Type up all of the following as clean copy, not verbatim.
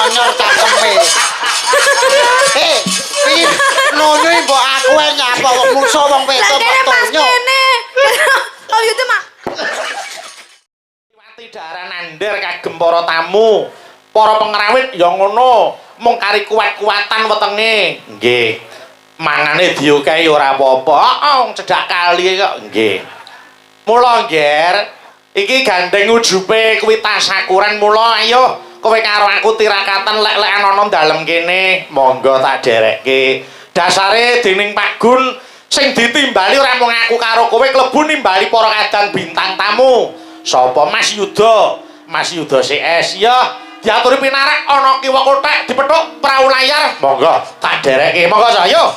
nyonyor cangkeme. Iki nonyo mbok aku ae nyapa wong musuh wong wedok kok tonyo. Oh iya tuh mak. Wati daran ander kagem para tamu. Para pengrawit ya ngono, mung kari kuat-kuatan wetenge. Nggih. Mangane diokehi ora apa-apa. Wong cedhak kali kok. Nggih. Mula ngger, iki gandeng ujupe kuwi tasakuran mula ayo kowe karo aku tirakatan lek-lekan ana dalem kene. Monggo tak derekke. Dasare dening Pak Gun sing ditimbali ora mung aku karo kowe klebu nimbali para kadang bintang tamu. Sapa Mas Yuda? Mas Yuda CS ya. Diaturi pinarak ana kiwa kothek dipethuk prau layar. Monggo tak derekke. Monggo saya.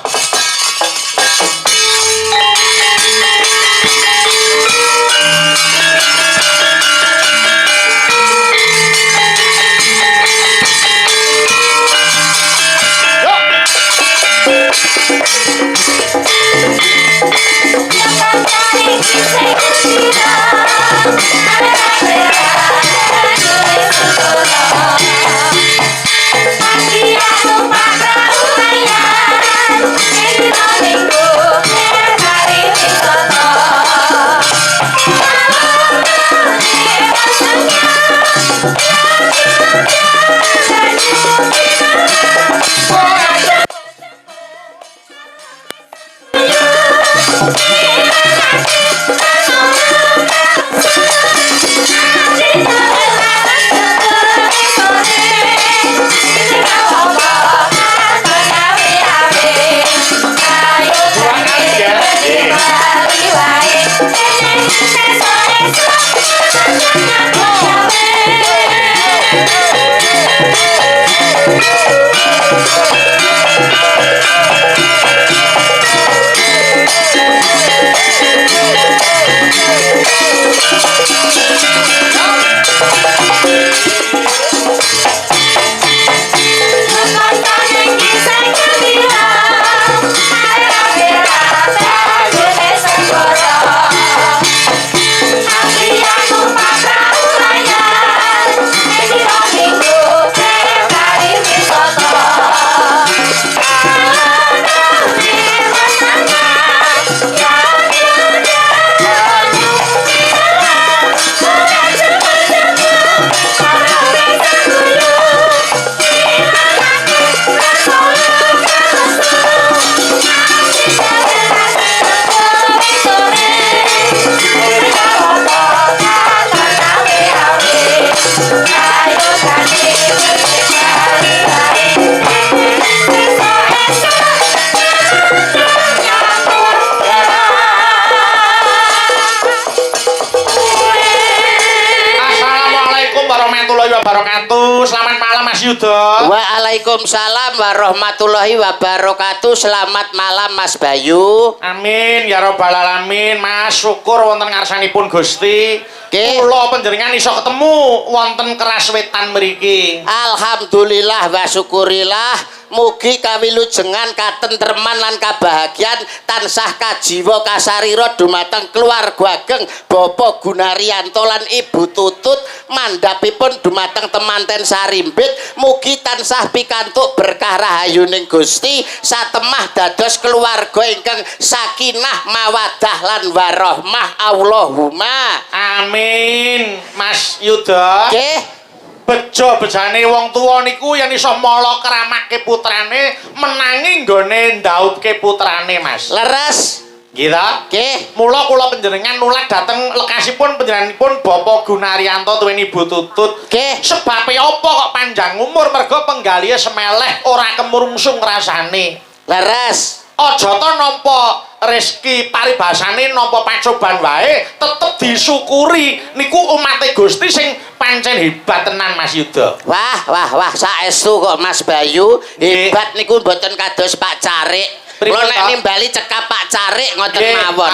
Selamat malam Mas Yuda. Waalaikumsalam warahmatullahi wabarakatuh. Selamat malam Mas Bayu. Amin ya robbal alamin. Mas syukur wonten ngarsanipun Gusti. Kula panjenengan iso ketemu wonten Keras Wetan mriki. Alhamdulillah wa syukurillah. Mugi kawilujengan katentreman lan kabahagiaan tansah kajiwa kasarira dumateng keluarga ageng Bapak Gunaryanto lan Ibu Tutut mandhapipun dumateng temanten Sarimbit. Mugi tansah pikantuk berkah rahayuning Gusti satemah dados keluarga ingkang sakinah mawaddah lan warahmah. Allahumma amin. Mas Yuda. Nggih. Bejo-bejane wong tuwa niku yen iso mala kramake putrane menangi nggone ndautke putrane Mas. Leres. Nggih ta? Nggih. Mula kula panjenengan nulak dhateng lekasipun panjenenganipun Bapak Gunaryanto tuwin Ibu Tutut. Nggih. Sebabe apa kok panjang umur merga penggalihe semeleh ora kemurungsung rasane. Leres. Aja to nampa rezeki paribasane nampa pacoban wae tetep disyukuri niku umate Gusti sing pancen hebat tenan Mas Yuda. Wah saestu kok Mas Bayu. Hebat niku mboten kados Pak Carik. Kula nek nimbali cekap Pak Carik ngoten mawon.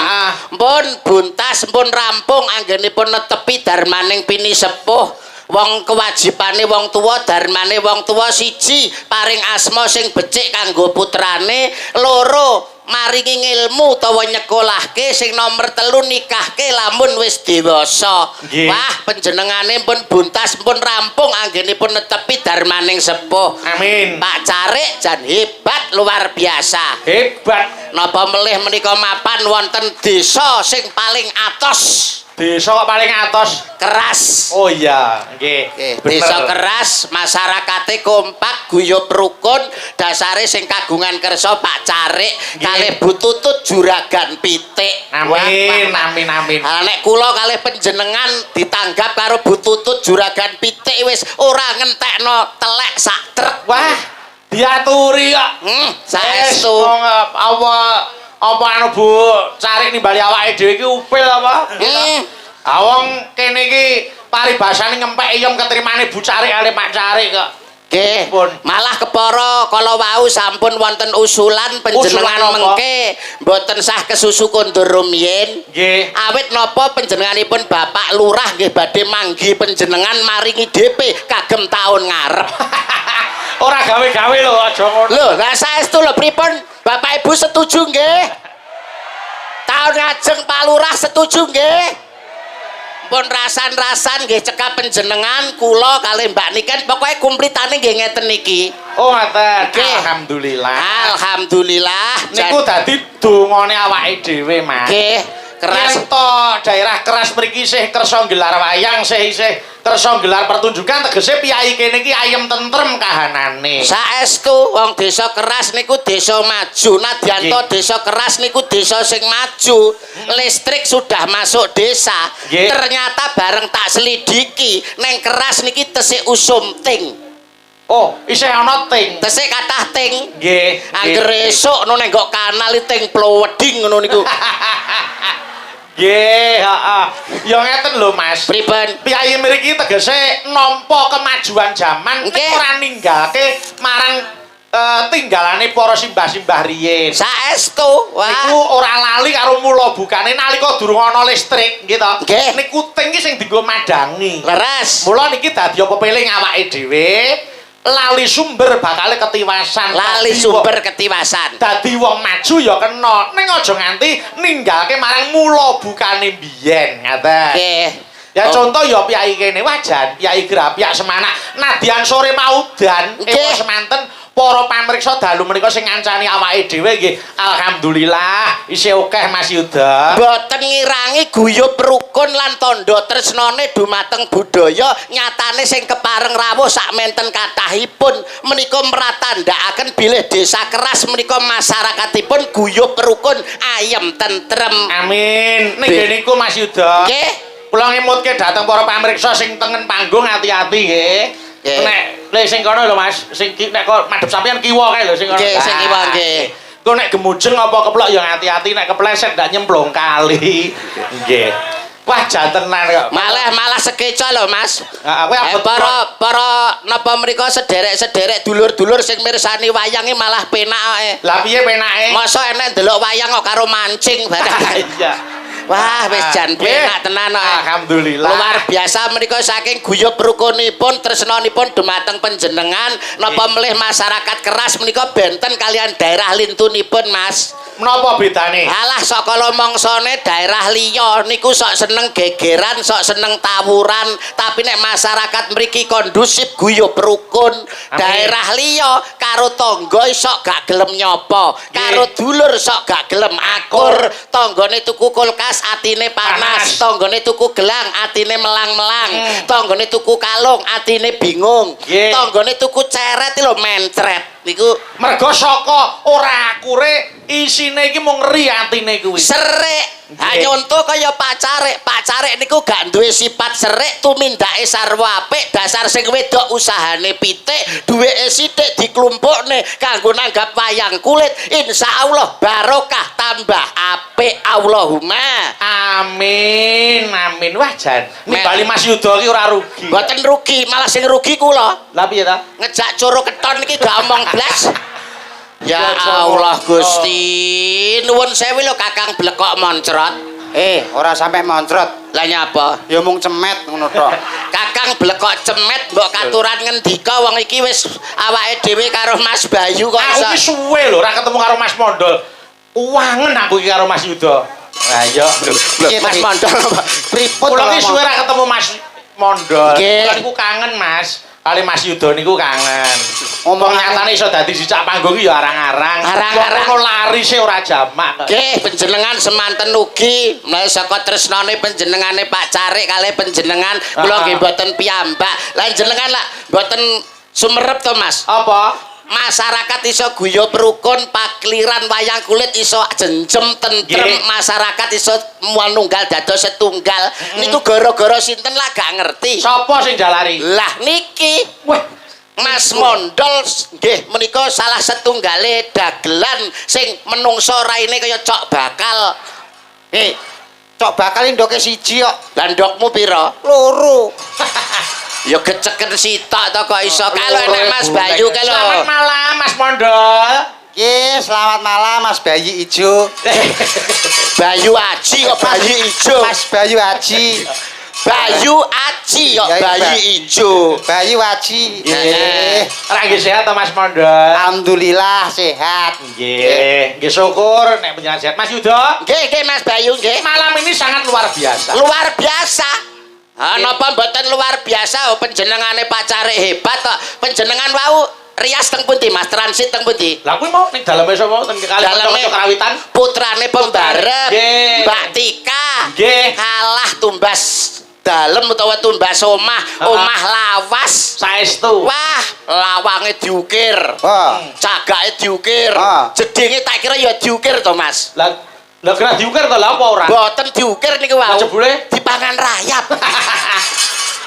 Mpun buntas mpun rampung anggenipun netepi darmaning pini sepuh. Wong kewajibane wong tuwa darmane wong tuwa siji paring asma sing becik kanggo putrane, loro maringi ilmu utawa nyekolahke, sing nomor 3 nikahke lamun wis dewasa. Nggih. Wah, panjenengane pun buntas pun rampung anggenipun netepi darmaning sepuh. Amin. Pak Carik jan hebat luar biasa. Hebat. Napa melih menika mapan wonten desa sing paling atos. Desa kok paling atos. Keras. Oh iya, nggih. Bener. Desa keras, masyarakate kompak, guyub rukun, dasare sing kagungan kersa Pak Carik kalih Bu Tutut juragan pitik. Amin, amin, amin. Nek kula kalih panjenengan ditanggap karo Bu Tutut juragan pitik wis ora ngentekno telek sak truk. Wah, diaturi kok. Saestu. Apa anu Bu Carik nimbali awake dhewe iki upil apa? Awong kene iki paribasane ngempek iyem ketrimane Bu Carik kali Pak Carik kok. Nggih, Pun. malah kepara kala wau sampun wonten usulan panjenengan Usulan apa? mengke mboten sah kesusu kondur rumiyin. Nggih. Awit napa panjenenganipun Bapak Lurah nggih badhe manggi panjenengan maringi DP kagem taun ngarep. Ora gawe-gawe lho, aja ngono. Lho, lah saestu lho pripun? Bapak Ibu setuju nggih? Taun ngajeng Pak Lurah setuju nggih? Pun rasan-rasan nggih cekap panjenengan kula kalih Mbak Niken pokoke kumplitane nggih ngeten iki. Oh, ngaten. Nggih. Alhamdulillah. Alhamdulillah. Niku dadi dongane awake dhewe, Mas. Nggih, keras. Yen to daerah keras mriki isih kersa gelar wayang, isih kersa gelar pertunjukan tegese piyai kene iki ayem tentrem kahanane. Saestu wong desa keras niku desa maju. Nadyanto desa keras niku desa sing maju. Listrik sudah masuk desa. Nggih. Ternyata bareng tak selidiki neng keras niki tesih usum ting. Oh, isih ana ting. Tesih kathah ting. Nggih. Angger esuk no nenggok kanal ting ploweding ngono niku. Nggih, heeh. Ya ngeten lho, Mas. Pripun? Piyai mriki tegese nampa kemajuan zaman nek Nggih. ora ninggalke marang tinggalane para simbah-simbah riyin. Saestu. Niku Wah. ora lali karo mula bukane nalika durung ana listrik nggih to. Nggih. Niku ting iki sing dienggo madangi. Leres. Mula niki dadi pepeling awake dhewe lali sumber bakale ketiwasan. Lali sumber ketiwasan. Dadi wong maju ya kena. Ning aja nganti ninggalke marang mula bukane biyen, ngaten. Nggih. Ya Oh. contoh ya piyai kene wajan, piyai Grapiak Semanak, nadyan sore maudan, Nggih. semanten para pamirsa dalu menika sing ngancani awake dhewe nggih. Alhamdulillah isih akeh Mas Yuda. Boten ngirangi guyub rukun lan tandha tresnane dumateng budaya nyatane sing kepareng rawuh sakmenten kathahipun menika mratandhakaken bilih desa keras menika masyarakatipun guyub rukun ayem tentrem. Amin. Ning niku Mas Yuda. Nggih. Kula ngemutke dhateng para pamirsa sing tengen panggung hati-hati nggih. Nggih. Nek le sing kono lho Mas, sing nek kok madhep sampean kiwa kae lho sing kono. Nggih, sing kiwa nggih. Kok nek gemujeng apa keplok ya hati-hati nek kepleset ndak nyemplung kali. Nggih. Wah, jantenan kok. Malah sekeca lho Mas. Heeh, kowe abot Para napa mriku sederek-sederek dulur-dulur sing mirsani wayange malah penak ae. Lah piye penake? Masa enek ndelok wayang kok karo mancing bareng. Iya. Wah, wis jan penak tenan kok. Alhamdulillah. Luar biasa menika saking guyub rukunipun tresnanipun dumateng panjenengan napa melih masyarakat keras menika benten kalian daerah lintunipun Mas. Menapa bedane? Alah sakala mongsone daerah liya niku sok seneng gegeran, sok seneng tawuran, tapi nek masyarakat mriki kondusif guyub rukun. Amin. Daerah liya karo tangga sok gak gelem nyopo, karo dulur sok gak gelem akur, tanggane tuku kulkas atine panas, tanggane tuku gelang atine melang-melang, tanggane tuku kalung atine bingung, Nggih. tanggane tuku ceret lho mencret niku Mergo saka ora akure isine iki mung ngeri atine kuwi. serik. Ha Nggih. nyonto kaya Pak Carik niku gak duwe sifat serik, tumindake sarwa apik, dasar sing wedok usahane pitik, duweke sithik diklumpukne kanggo nanggap wayang kulit. Insyaallah barokah tambah apik Allahumma. Amin, amin. Wah, jan. Nimbali Mas Yuda iki ora rugi. Mboten rugi, malah sing rugi kula. Lah piye ta? Ngejak coro keton iki gak omong blas. Ya Ya, Allah Coro. Gusti, nuwun sewu lho Kakang blekok moncrot. Ora sampe moncrot. Lah nyapa? Ya mung cemet ngono tok. Kakang blekok cemet mbok katuran ngendika wong iki wis awake dhewe karo Mas Bayu kok Aku iso. iki suwe lho ora ketemu karo Mas Mondol. Wangen aku iki karo Mas Yuda. Lah iya. Mas Mondol Pripun Kula iki suwe ra ketemu Mas Mondol. Nggih. Kula niku kangen, Mas. Kali Mas Yuda niku kangen. Ngomong Nyatane iso dadi sicak panggung ya arang-arang. Arang-arang. Wong lari sih ora jamak kok. Nggih, panjenengan semanten ugi menawi saka tresnane panjenengane Pak Carik kalih panjenengan kula nggih mboten piyambak. Lah jenengan lak mboten sumerep to, Mas. Apa? Masyarakat iso guyub rukun, pakliran wayang kulit iso jenjem tentrem, Nggih. masyarakat iso manunggal dados setunggal. Niku gara-gara sinten lah gak ngerti. Sapa sing jalari? Lah niki Wah, Mas Mondol nggih menika salah setunggale dagelan sing menungso raine kaya cok bakal. cok bakal ndoke siji kok. Lah ndokmu pira? Loro. Ya geceken sitok to kok iso. Kalau enek Mas Bayu ke lho. Selamat malam Mas Mondol. Ye, selamat malam Mas Bayi Ijo. Bayu Aji kok Bayu Ijo. Mas Bayu Aji. Bayu Aji kok Ya, Bayu Ijo. Bayu Aji. Nggih. Ora nggih sehat to Mas Mondol? Alhamdulillah sehat. Nggih, nggih syukur nek panjenengan sehat. Mas Yuda, Nggih, nggih Mas Bayu nggih. malam ini sangat luar biasa. Luar biasa. Napa mboten luar biasa panjenengane Pak Carik hebat kok. Panjenengan wau rias teng pundi Mas? Transit teng pundi? Lah kuwi mau ning daleme sapa ten kali Daleme kerawitan? putrane pembarep Nggih. Mbak Tika Nggih. kalah tumbas dalem utawa tumbas omah lawas Saestu. wah lawange diukir Wah. cagake diukir Ah. jedinge tak kira ya diukir to Mas Lah kena diukir to lha apa ora? boten diukir niku Lah wau jebule dipangan rayap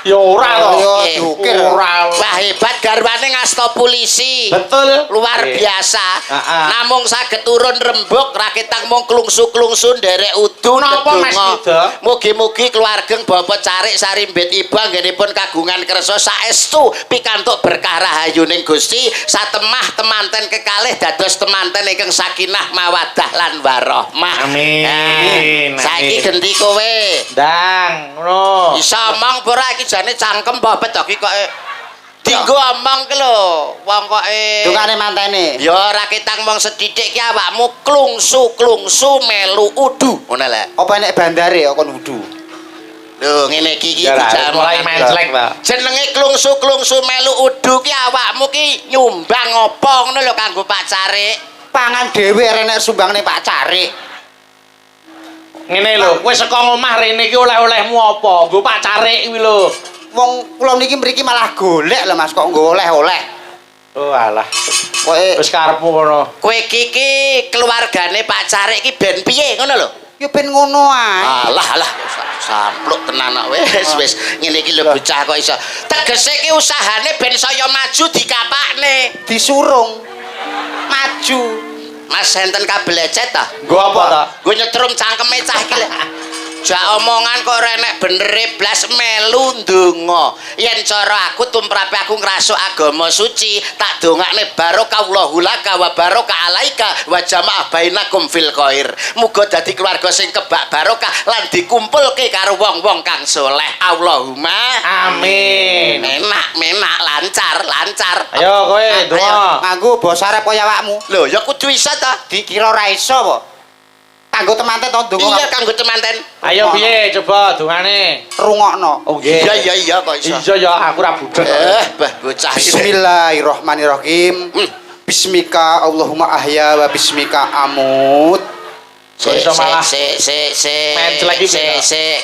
ya ora to. Oh, iya. Nggih. diukir. Ora. wah hebat garwane ngasta polisi Betul. luar Nggih. biasa Ah. namung saged turun rembug rakitang mung klungsu-klungsu nderek udu Napa, Mas ndedonga. Yuda? Mugi-mugi keluargeng Bapak Carik sarimbit ibu anggenipun kagungan kersa saestu pikantuk berkah rahayuning Gusti satemah temanten kekalih dados temanten ingkang sakinah mawaddah lan warahmah. Amin. Saiki Amin. genti kowe. Ndang, ngono. Iso omong apa ora iki jane cangkem apa bedok iki kok dienggo omong ki lho wong kok Dungane mantene. ya ora ketang mong sethithik ki awakmu klungsu melu udu ngono lho. Apa enek bandare kok kon wudu? Lho ngene iki Ya lah, jaman mulai main celek ta. jenenge klungsu melu udu ki awakmu ki nyumbang apa ngono lho kanggo Pak Carik. Pangan dhewe renek sumbangne Pak Carik. Ngene lho, kowe saka omah rene iki oleh-olehmu apa? Nggo Pak Carik kuwi lho. Wong kula niki mriki malah golek lho Mas kok nggo oleh-oleh. Oh alah, Kowe wis karepmu ngono. Kowe iki keluargane Pak Carik ki ben piye ngono lho. ya ben ngono ae. Alah sampluk tenan kok wis ngene iki lho bocah kok iso. Tegese ki usahane ben saya maju dikapakne. Disurung. Maju. Mas enten kabel lecet ta? Nggo apa ta? Gue nyetrum cangkeme cah iki lho. Jak omongan kok renek benere blas melu ndonga. Yen cara aku tumrape aku ngrasuk agama suci, tak dongakne barokah Allahu laka wa barokah alaika wa jamaah bainakum fil khair. Muga dadi keluarga sing kebak barokah lan dikumpulke karo wong-wong kang saleh. Allahumma Amin. menak lancar. Ayo kowe donga. Nganggo basa Arab kaya awakmu. Lho ya kudu iso ta? Dikira ora iso apa? Kanggo temanten to ndonga. Iya kanggo temanten. Ayo piye coba dongane. Rungokno. Oh nggih. Iya kok iso. Iya ya, aku ra budhek. Bah bocah iki. Bismillahirrahmanirrahim. Bismika Allahumma ahya wa bismika amut. Kok iso malah menclek iki.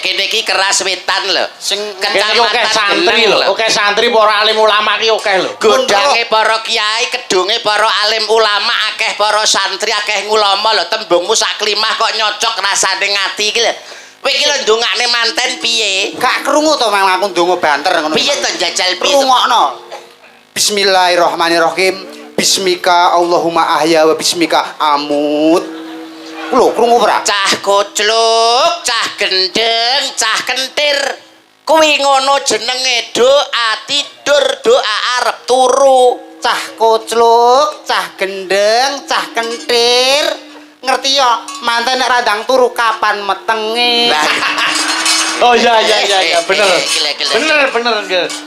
Kene iki keras wetan lho. Sing Kene oke santri lho. Oke santri para alim ulama ki oke lho. Godange para kiai, kedunge para alim ulama, akeh para santri, akeh ngulama lho. Tembungmu sak klimah kok nyocok rasane ngati iki lho. Kowe iki lho ndongakne manten piye? gak krungu to mang aku ndonga banter ngono. Piye to njajal piye? Rungokno. Bismillahirrahmanirrahim. Bismika Allahumma ahya wa bismika amut. Lho, krungu ora? Cah kocluk, cah gendeng, cah kentir. Kuwi ngono jenenge doa tidur, doa arep turu. Cah kocluk, cah gendeng, cah kentir. Ngerti ya, manten nek radang turu kapan metenge. Lah Oh iya bener. Gile. Bener.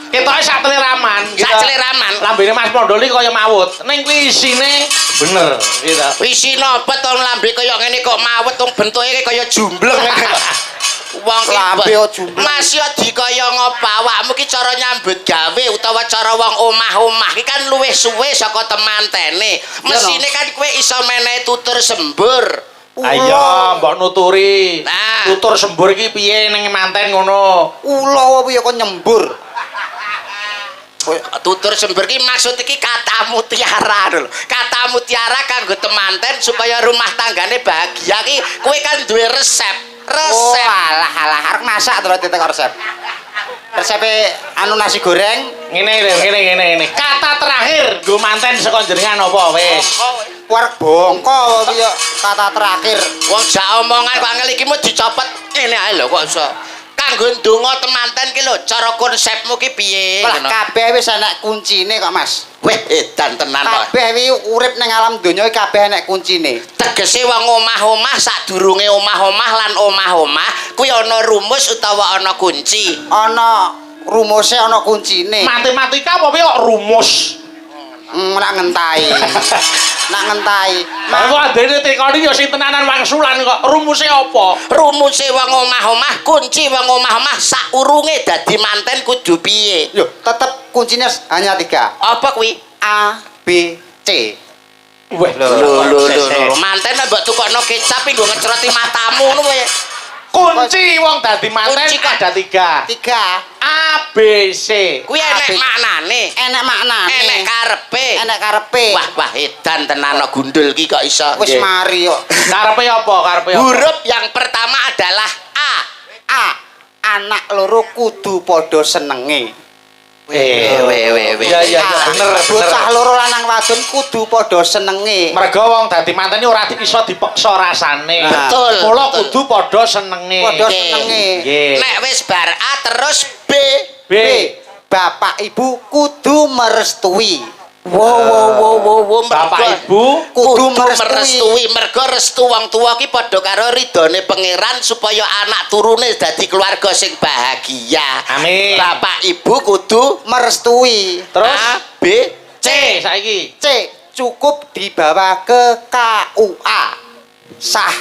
Ketoke sak teliraman. Sak celeraman. Lambene Mas Mondol iki kaya mawut. Ning kuwi isine bener gitu. Isi nopo to lambe kaya ngene kok mawet wong bentuke kaya jumbleng. Wong ki Lambe kok jumbleng. Mas yo dikaya ngopo awakmu ki cara nyambut gawe utawa cara wong omah-omah ki kan luwih suwe saka temantene. Mesine kan kowe iso menehi tutur sembur. Ayo mbok nuturi. Nah. Tutur sembur iki piye ning manten ngono. Ula piye kok nyembur. Tutur sembur ki maksud iki kata mutiara lho. Kata mutiara kanggo temanten supaya rumah tanggane bahagia ki kowe kan duwe resep. Oh, alah arek masak terus titik resep. Resepe anu nasi goreng Ngene. Kata terakhir nggo manten saka jenengan apa wis? wareg bongko piye kata terakhir. Wong jak omongan kok angel iki mu dicopot ngene ae lho kok iso. Kanggo ndonga temanten ki lho, cara konsepmu ki piye? Lah kabeh wis enek kuncine kok, Mas. Weh, edan tenan kok. Kabeh iki urip ning alam donya iki kabeh enek kuncine. Tegese wong omah-omah sadurunge omah-omah lan omah-omah kuwi ana rumus utawa ana kunci. Ana rumuse ana kuncine. Matematika apa piye kok rumus? Nak ngentahi. Nak ngentahi. Lah kok adene tekoni ya sing tenanan wangsulan kok. Rumuse apa? Rumuse wong omah-omah, kunci wong omah-omah saurunge dadi manten kudu piye? Yo, tetep kuncinya hanya 3. Apa kuwi? A, B, C. Weh, Lho, manten mbok tukokno kecap nggo ngecroti matamu ngono kowe. kunci wong dadi manten Kunci kok. ada 3. 3. A B C. Kuwi enek maknane. Enek maknane. Enek karepe. Enek karepe. Wah, edan tenan kok gundul ki kok iso. Wis Nggih. mari kok. Karepe apa? Huruf yang pertama adalah A. A. Anak loro kudu padha senenge. Weh. Iya, bener. Bocah loro lanang wadon kudu padha senenge. Mergo wong dadi manten iki ora iso dipaksa rasane. Betul, Mula betul. kudu padha senenge. Padha Nggih. senenge. Nggih. Nek wis bar A terus B. B. Bapak Ibu kudu merestui. Wow. Bapak Ibu kudu merestui. merestui. Mergo restu wong tuwa ki padha karo ridone pangeran supaya anak turune dadi keluarga sing bahagia. Amin. Bapak Ibu kudu Merestui. Terus A, B, C saiki. C. Cukup dibawa ke KUA. Sah.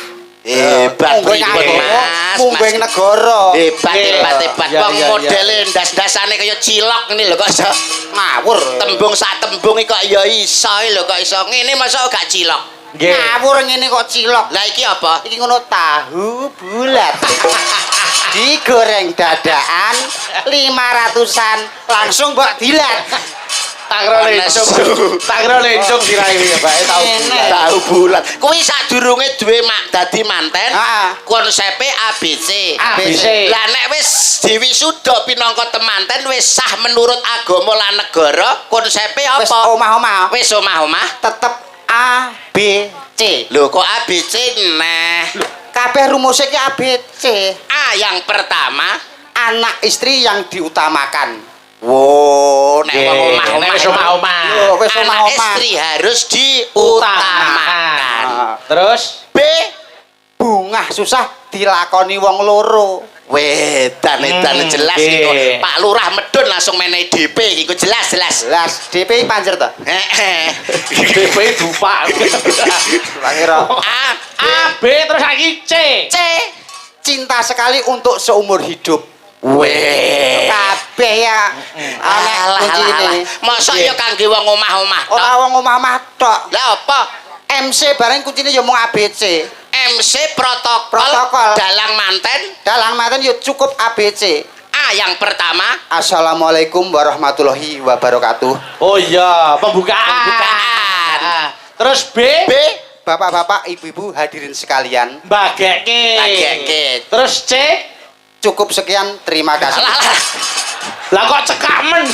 Hebat Mungging pripun, agama, Mas. mungging negara. Hebat. Iya, Wong iya, modele ndas-ndasane kaya cilok ngene lho kok iso. Ngawur. Tembung sak tembung iki kok ya iso lho kok iso. Ngene masa gak cilok. Nggih. Ngawur ngene kok cilok. Lah iki apa? Iki ngono tahu bulat. Digoreng dadaan 500-an langsung mbok dilat. Takro lencung sirahe iki bae tau. Enek. Tahu bulat. Kuwi sadurunge duwe mak dadi manten. Heeh. Konsepe ABC. ABC. Lah nek wis diwisuda pinangka temanten wis sah menurut agama lan negara, konsepe Wis apa? omah-omah Wis omah-omah. tetep A B C. Lho kok ABC nah. Kabeh rumusnya ki ABC. A yang pertama, Anak istri yang diutamakan. wow, nek Nggih. wong omah-omah. Nek wis omah-omah. Yo, wis Anak omah-omah. istri harus diutamakan. Terus B, Bungah susah dilakoni wong loro. wedan jelas nggih. iku. Pak Lurah medun langsung menehi DP iku jelas. Las DP panjer to. DP dupak. Kira A B terus saiki C. C. cinta sekali untuk seumur hidup. Weh. Kabeh ya. Anak kuncine. Mosok ya kangge wong omah-omah tok. Ora wong omah-omah tok. Lah apa? MC bareng kuncine ya mung ABC. MC protokol, Protokol. dalang manten. Dalang maten ya cukup ABC. A yang pertama, Assalamualaikum warahmatullahi wabarakatuh. Oh iya, pembukaan. Pembukaan. Terus B, B, Bapak-bapak, ibu-ibu hadirin sekalian, bageke. Terus C, cukup sekian, terima kasih. lah kok cekak men.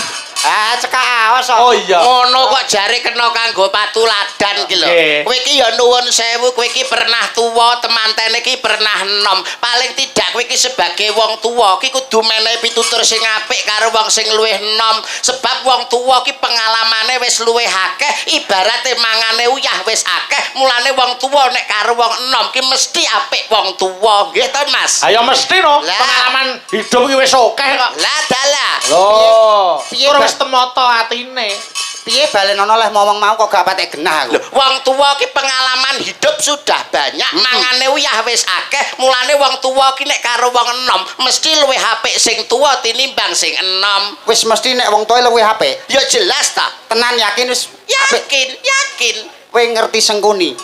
Cekak awas kok. Oh iya. ngono kok jare kena kanggo patuladan iki lho. Nggih. Kowe iki ya nuwun sewu, kowe iki pernah tuwa, temantene iki pernah enom. Paling tidak kowe iki sebagai wong tuwa iki kudu menehi pitutur sing apik karo wong sing luwih enom. Sebab wong tuwa iki pengalamane wis luwih akeh, ibarate mangane uyah wis akeh. Mulane wong tuwa nek karo wong enom ki mesti apik wong tuwa. Nggih to, Mas? Ayo mesti no, Lah. pengalaman hidup iki wis akeh kok. Lah dalah. Loh, Piye, ora Mbak? wis temoto atine. Piye balenono leh ngomong mau kok gak patek genah aku. Lho, wong tuwa ki pengalaman hidup sudah banyak, mangane uyah wis akeh. Mulane wong tuwa ki nek karo wong enom mesti luwih apik sing tuwa tinimbang sing enom. Wis mesti nek wong tuwa luwih apik. Ya jelas ta. Tenan yakin wis apik. Yakin. Kowe ngerti Sengkuni?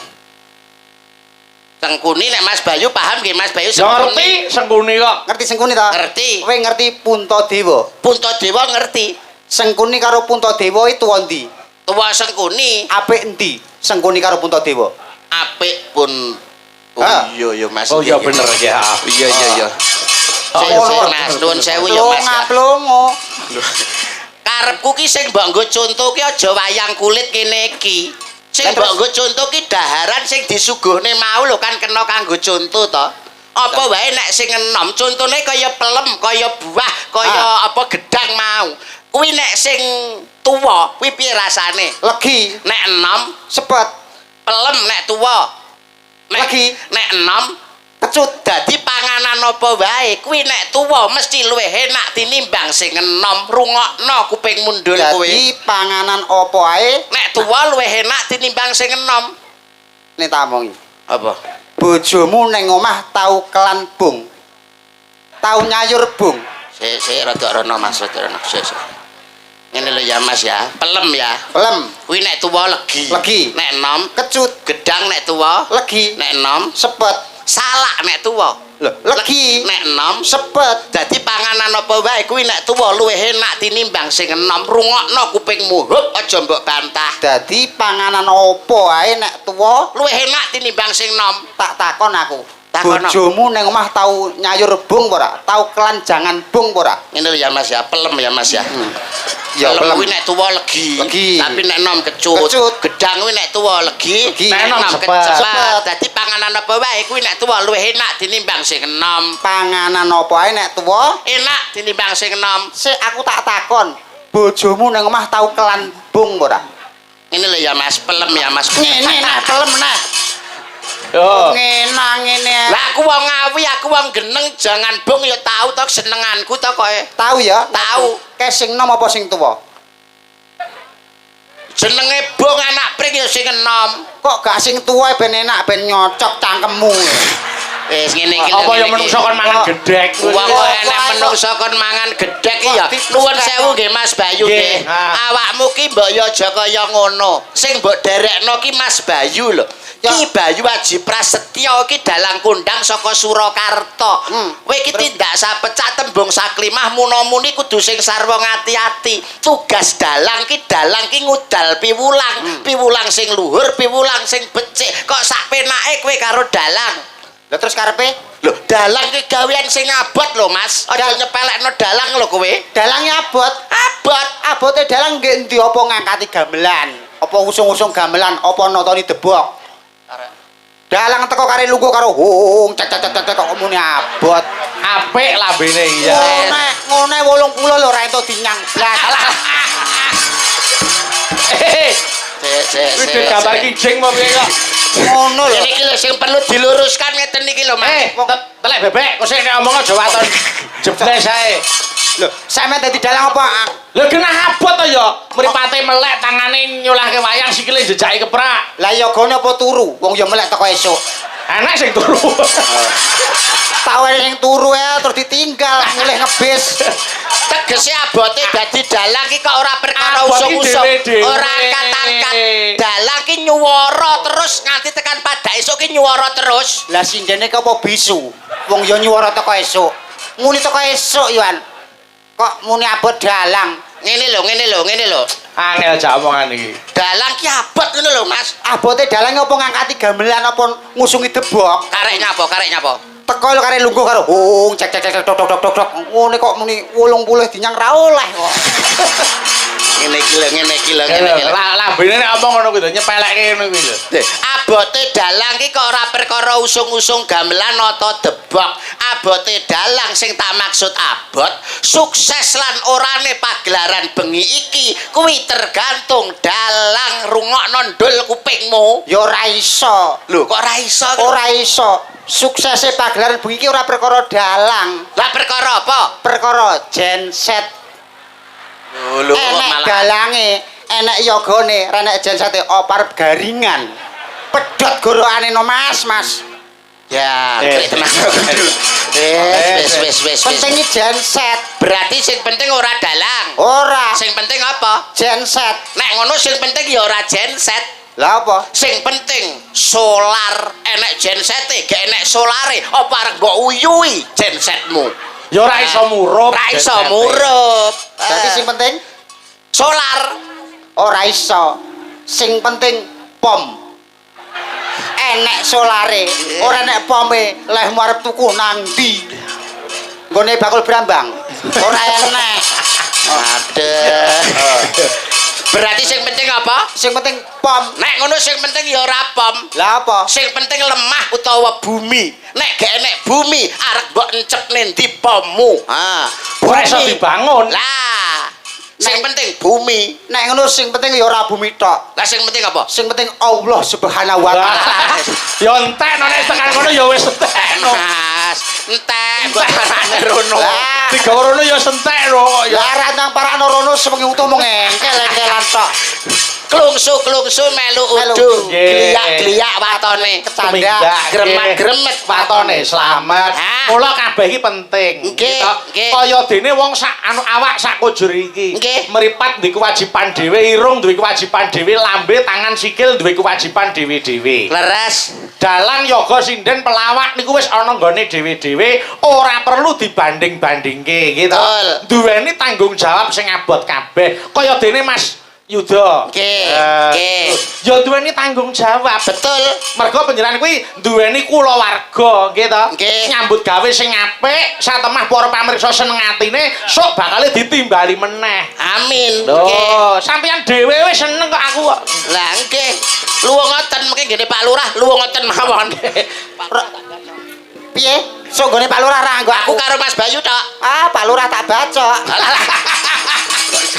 Sengkuni nek Mas Bayu paham nggih Mas Bayu Ya ngerti Sengkuni kok. Ngerti Sengkuni ta? Ngerti. Kowe ngerti Puntadewa? Puntadewa ngerti. Sengkuni karo Puntadewa itu endi? Tuwa Sengkuni Apik endi? Sengkuni karo Puntadewa. apik pun. Oh Ah. iya Mas. Oh iya bener ya. Iya. Oh, Sik, iya, sik, Mas, nuwun sewu ya Mas. ya. Plongo. Karepku ki sing mbok nggo conto ki aja wayang kulit kene iki. Sing Lah, mbok terus? nggo conto ki daharan sing disuguhne mau lho kan kena kanggo conto to. Apa wae nek sing enom contone kaya pelem, kaya buah, kaya apa gedang mau. Kuwi nek sing tuwa kuwi piye rasane? Legi, Nek enom sepet, pelem nek tuwa. Lagi. Nek enom kecut. dadi panganan apa wae kuwi nek tuwa mesti luwih enak tinimbang sing enom. Rungokno kuping mundhul kowe. Jadi panganan apa ae Nek tuwa luwih enak tinimbang sing enom. nek tamongi. Apa? Bojomu ning omah tau kelan bung. Tau nyayur bung. Sik rada rono Mas, rada rono. Sik. Ngene lho ya Mas ya, pelem ya. Pelem, Kuwi nek tuwa legi. Legi. Nek enom kecut, gedang nek tuwa. legi, Nek enom sepet. salak nek tuwa. Lho, legi, Nek enom sepet. dadi panganan apa wae kuwi nek tuwa luwih enak tinimbang sing enom. Rungokno kupingmu, hup aja mbok bantah. Dadi panganan apa ae nek tuwa Luwih enak tinimbang sing enom. tak takon aku. Takon. Bojomu ning omah tau nyayur bung apa ora? Tau kelanjangan bung apa ora? Ngene lho ya Mas ya, pelem ya Mas ya. Ya Pelem pelem. kuwi nek tuwa legi. Legi. Tapi nek enom kecut. Kecut. Gedang kuwi nek tuwa legi. Legi. Nek enom Sepet. sepet. Dadi panganan apa wae kuwi nek tuwa luwih enak tinimbang sing enom. Panganan apa ae nek tuwa Enak tinimbang sing enom. sik aku tak takon. Bojomu ning omah tau kelan bung apa ora? Ini lho ya Mas, pelem ya Mas. Ngene nah pelem nah. Yo. Ngenang ngene. Lah aku wong ngawi, aku wong geneng, jangan bung ya tau to senenganku to koe. Tahu ya? Tahu. Ke sing nom apa sing tuwa? Jenenge bung anak pring ya sing enom. Kok gak sing tuwa ben enak ben nyocok cangkemmu. Wis ngene iki lho. Apa yang ngene iki. menungso kon mangan gedhek kuwi. Wong kok enek Kok- menungso kon mangan gedhek iki ya. Kok di- Nuwun sewu nggih Mas Bayu Nggih. nggih. Ah. Awakmu ki mbok ya aja kaya ngono. Sing mbok derekno ki Mas Bayu lho. Ya. Ki Bayu Aji Prasetyo ki dalang kondang saka Surakarta. Kowe iki tindak sapecak tembung saklimah muno-muni kudu sing sarwa ngati-ati. Tugas dalang ki ngudal piwulang. Piwulang sing luhur, piwulang sing becik. Kok sak penake kowe karo dalang? Lah terus karepe Lho, dalang ki gawean sing abot lho, Mas. Aja nyepelekno dalang lho kowe. dalange abot. Abot. Abote dalang nggih endi apa ngangkati gamelan? Apa usung-usung gamelan? Apa notoni debok? Dalang teko kare lungguh karo hung cek kok muni abot. Apik lambene iya. Ngone 80 lho ora entuk dinyang blas. Wis gambar kijing apa piye kok? Ngono lho. Ini iki lho sing perlu diluruskan ngeten iki lho, Mas. Telek bebek kok sik nek omong aja waton jebles ae. Lho, sampe dadi dalang apa? Lho genah abot to ya. Mripate melek tangane nyulahke wayang sikile jejake keprak. Lah ya gone apa turu? Wong ya melek teko esuk. Enak sing turu. Tawane sing turu ya terus ditinggal mulih ngebis. Tegese abote dadi dalang ki kok ora perkara Abot ki usuk-usuk, dhewe-dhewe. ora angkat-angkat. Dalang ki nyuwara terus nganti tekan pada esuk ki nyuwara terus. Lah sindene ki apa bisu? Wong ya nyuwara teko esuk. Muni teko esuk Yohan. Kok muni abot dalang? Ngene lho. Angel jak omongan iki. Dalang ki abot ngono lho, Mas. Abote dalange apa ngangkati gamelan apa ngusungi debok? Karek nyapa? Teko lho kare lungguh karo hung cek tok. Ngene kok muni 80 dinyang ra oleh kok. Ngene iki lho. Lambene nek omong ngono kuwi lho nyepelekke ngono kuwi lho. Abote dalang ki kok ora perkara usung-usung gamelan nata debok. Abote dalang sing tak maksud abot, sukses lan orane pagelaran bengi iki kuwi tergantung dalang rungokno ndul kupingmu. Ya ora iso. Lho kok ora iso? Ora iso. Suksese pagelaran bengi iki ora perkara dalang. Lah perkara apa? Perkara genset. Lho kok Enek malah dalange, enek yogane, renek jensete opar garingan. Pedhot gorokane no Mas. ya, Eh. tenang. Wis. Penting genset. Berarti sing penting ora dalang. Ora Sing penting apa? genset. Nek ngono sing penting ya ora genset. Lah apa? Sing penting solar, enek gensete, gak enek solare, apa arep mbok uyui gensetmu? Ya ora iso murup. Ora iso murup. Berarti sing penting solar. ora iso. Sing penting pom. Enek solare, ora enek pome, lehmu arep tuku nang ndi? Nggone bakul brambang. Ora enek. Aduh. Berarti sing penting apa? Sing penting pom. Nek ngono sing penting ya ora pom. Lah apa? Sing penting lemah utawa bumi. Nek gak enek bumi, arep mbok encepne ndi pommu. Ha. Ora iso dibangun. Lah, sing penting bumi. Nek ngono sing penting ya ora bumi tok. Lah sing penting apa? Sing penting Allah Subhanahu wa taala. Ya entek nek tekan ngono ya wis entek. Mas, entek mbok parane rono. Lah, Digawe rono ya sentek lho kok ya. ya ora nang para rono sewengi utuh mung engkel-engkelan tok. Klungsu melu Melu udu. udu. Gliak-gliak watone. Kecandak. Gremet-gremet watone slamet. Ah. Mula kabeh iki penting. Nggih, Kita nggih. kaya dene wong sak awak sak kujur iki. Nggih. Meripat duwe kewajiban dhewe, irung duwe kewajiban dhewe, lambe, tangan, sikil duwe kewajiban dhewe-dhewe. Leres. Dalang yoga sinden pelawak niku wis ana nggone dhewe-dhewe, ora perlu dibanding-bandingke gitu. Betul. Duweni tanggung jawab sing abot kabeh. Kaya dene Mas Yuda. Nggih, Eh, nggih. Ya duweni tanggung jawab. Betul. Mergo panjenengan kuwi duweni kulawarga nggih to. Nggih. Nyambut gawe sing apik, satemah para pamirsa seneng atine, sok bakale ditimbali meneh. Amin. Nggih. Lho, sampeyan dhewe wis seneng kok aku kok. Lah nggih. Luwung ngoten mengke ngene Pak Lurah, luwung ngoten mawon. Piye? Sok nggone Pak Lurah ra nggo Aku aku. karo Mas Bayu tok. Ah, Pak Lurah tak bacok.